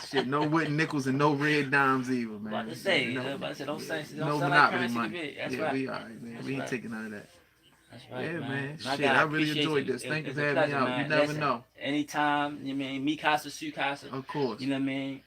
[SPEAKER 1] Shit, no wooden nickels and no red dimes either, man.
[SPEAKER 2] About to say,
[SPEAKER 1] no,
[SPEAKER 2] about to say, don't say, don't
[SPEAKER 1] no
[SPEAKER 2] sound like
[SPEAKER 1] monopoly
[SPEAKER 2] currency
[SPEAKER 1] money.
[SPEAKER 2] debate. That's
[SPEAKER 1] yeah,
[SPEAKER 2] right.
[SPEAKER 1] we all right, man.
[SPEAKER 2] That's
[SPEAKER 1] we ain't
[SPEAKER 2] right.
[SPEAKER 1] taking none of that.
[SPEAKER 2] That's right,
[SPEAKER 1] Yeah, man.
[SPEAKER 2] My
[SPEAKER 1] Shit,
[SPEAKER 2] God,
[SPEAKER 1] I really
[SPEAKER 2] appreciate
[SPEAKER 1] enjoyed
[SPEAKER 2] you.
[SPEAKER 1] this. Thank you
[SPEAKER 2] It's
[SPEAKER 1] for
[SPEAKER 2] a
[SPEAKER 1] having me
[SPEAKER 2] pleasure,
[SPEAKER 1] out.
[SPEAKER 2] man.
[SPEAKER 1] You never
[SPEAKER 2] Listen,
[SPEAKER 1] know.
[SPEAKER 2] Anytime, you mean me casa, su casa.
[SPEAKER 1] Of course.
[SPEAKER 2] You know what I mean?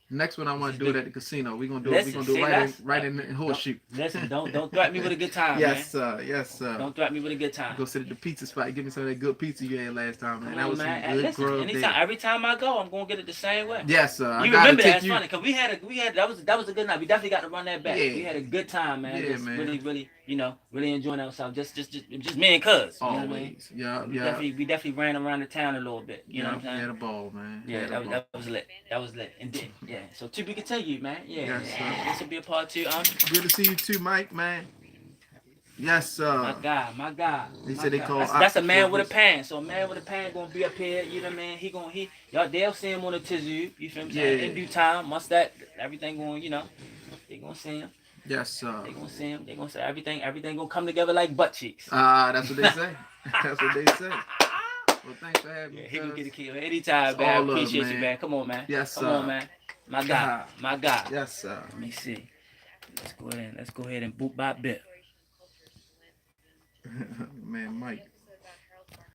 [SPEAKER 1] Next one I want to do it at the casino. We're gonna do
[SPEAKER 2] Listen,
[SPEAKER 1] it. We're gonna do it right in horseshoe.
[SPEAKER 2] Listen, don't threaten me with a good time,
[SPEAKER 1] Yes,
[SPEAKER 2] man.
[SPEAKER 1] sir. Yes, sir.
[SPEAKER 2] Don't threaten me with a good time.
[SPEAKER 1] Go sit at the pizza spot. Give me some of that good pizza you had last time, man.
[SPEAKER 2] Come
[SPEAKER 1] That
[SPEAKER 2] on,
[SPEAKER 1] was
[SPEAKER 2] man.
[SPEAKER 1] some good
[SPEAKER 2] Listen,
[SPEAKER 1] grub
[SPEAKER 2] anytime,
[SPEAKER 1] there.
[SPEAKER 2] every time I go, I'm gonna get it the same way.
[SPEAKER 1] Yes, sir. I
[SPEAKER 2] You
[SPEAKER 1] gotta
[SPEAKER 2] remember
[SPEAKER 1] take
[SPEAKER 2] that's
[SPEAKER 1] you.
[SPEAKER 2] funny because we had that was a good night. We definitely got to run that back.
[SPEAKER 1] Yeah.
[SPEAKER 2] We had a good time, man.
[SPEAKER 1] Yeah,
[SPEAKER 2] Just
[SPEAKER 1] man.
[SPEAKER 2] really, really enjoying ourselves. Just me and cuz. You know what I mean?
[SPEAKER 1] Always. Yeah,
[SPEAKER 2] We
[SPEAKER 1] yeah.
[SPEAKER 2] definitely ran around the town a little bit. You know what I'm saying?
[SPEAKER 1] Had a ball, man.
[SPEAKER 2] Yeah,
[SPEAKER 1] Had a ball.
[SPEAKER 2] that was lit. That was lit. And then, yeah. So to be continued, man. Yeah.
[SPEAKER 1] Yes,
[SPEAKER 2] yeah.
[SPEAKER 1] sir.
[SPEAKER 2] This will be a part 2.
[SPEAKER 1] Good to see you too, Mike, man. Yes, sir.
[SPEAKER 2] My guy.
[SPEAKER 1] They said they call
[SPEAKER 2] that's a man with a pan. So a man with a pan gonna be up here. You know what I mean? Y'all they'll see him on the tizoo. You feel me?
[SPEAKER 1] Yeah.
[SPEAKER 2] In due time, once that everything going, they gonna see him.
[SPEAKER 1] Yes, sir.
[SPEAKER 2] They gonna see him. They gonna say everything gonna come together like butt cheeks.
[SPEAKER 1] That's what they say. That's what they say. Well, thanks for having me.
[SPEAKER 2] Yeah, he gonna
[SPEAKER 1] cuz.
[SPEAKER 2] get a kill anytime,
[SPEAKER 1] It's
[SPEAKER 2] man.
[SPEAKER 1] all love,
[SPEAKER 2] Appreciate you,
[SPEAKER 1] man.
[SPEAKER 2] man. Come on, man.
[SPEAKER 1] Yes,
[SPEAKER 2] Come
[SPEAKER 1] sir.
[SPEAKER 2] on, man. My guy.
[SPEAKER 1] Yes, sir.
[SPEAKER 2] Let me see. Let's go ahead and boot by bit.
[SPEAKER 1] Man, Mike.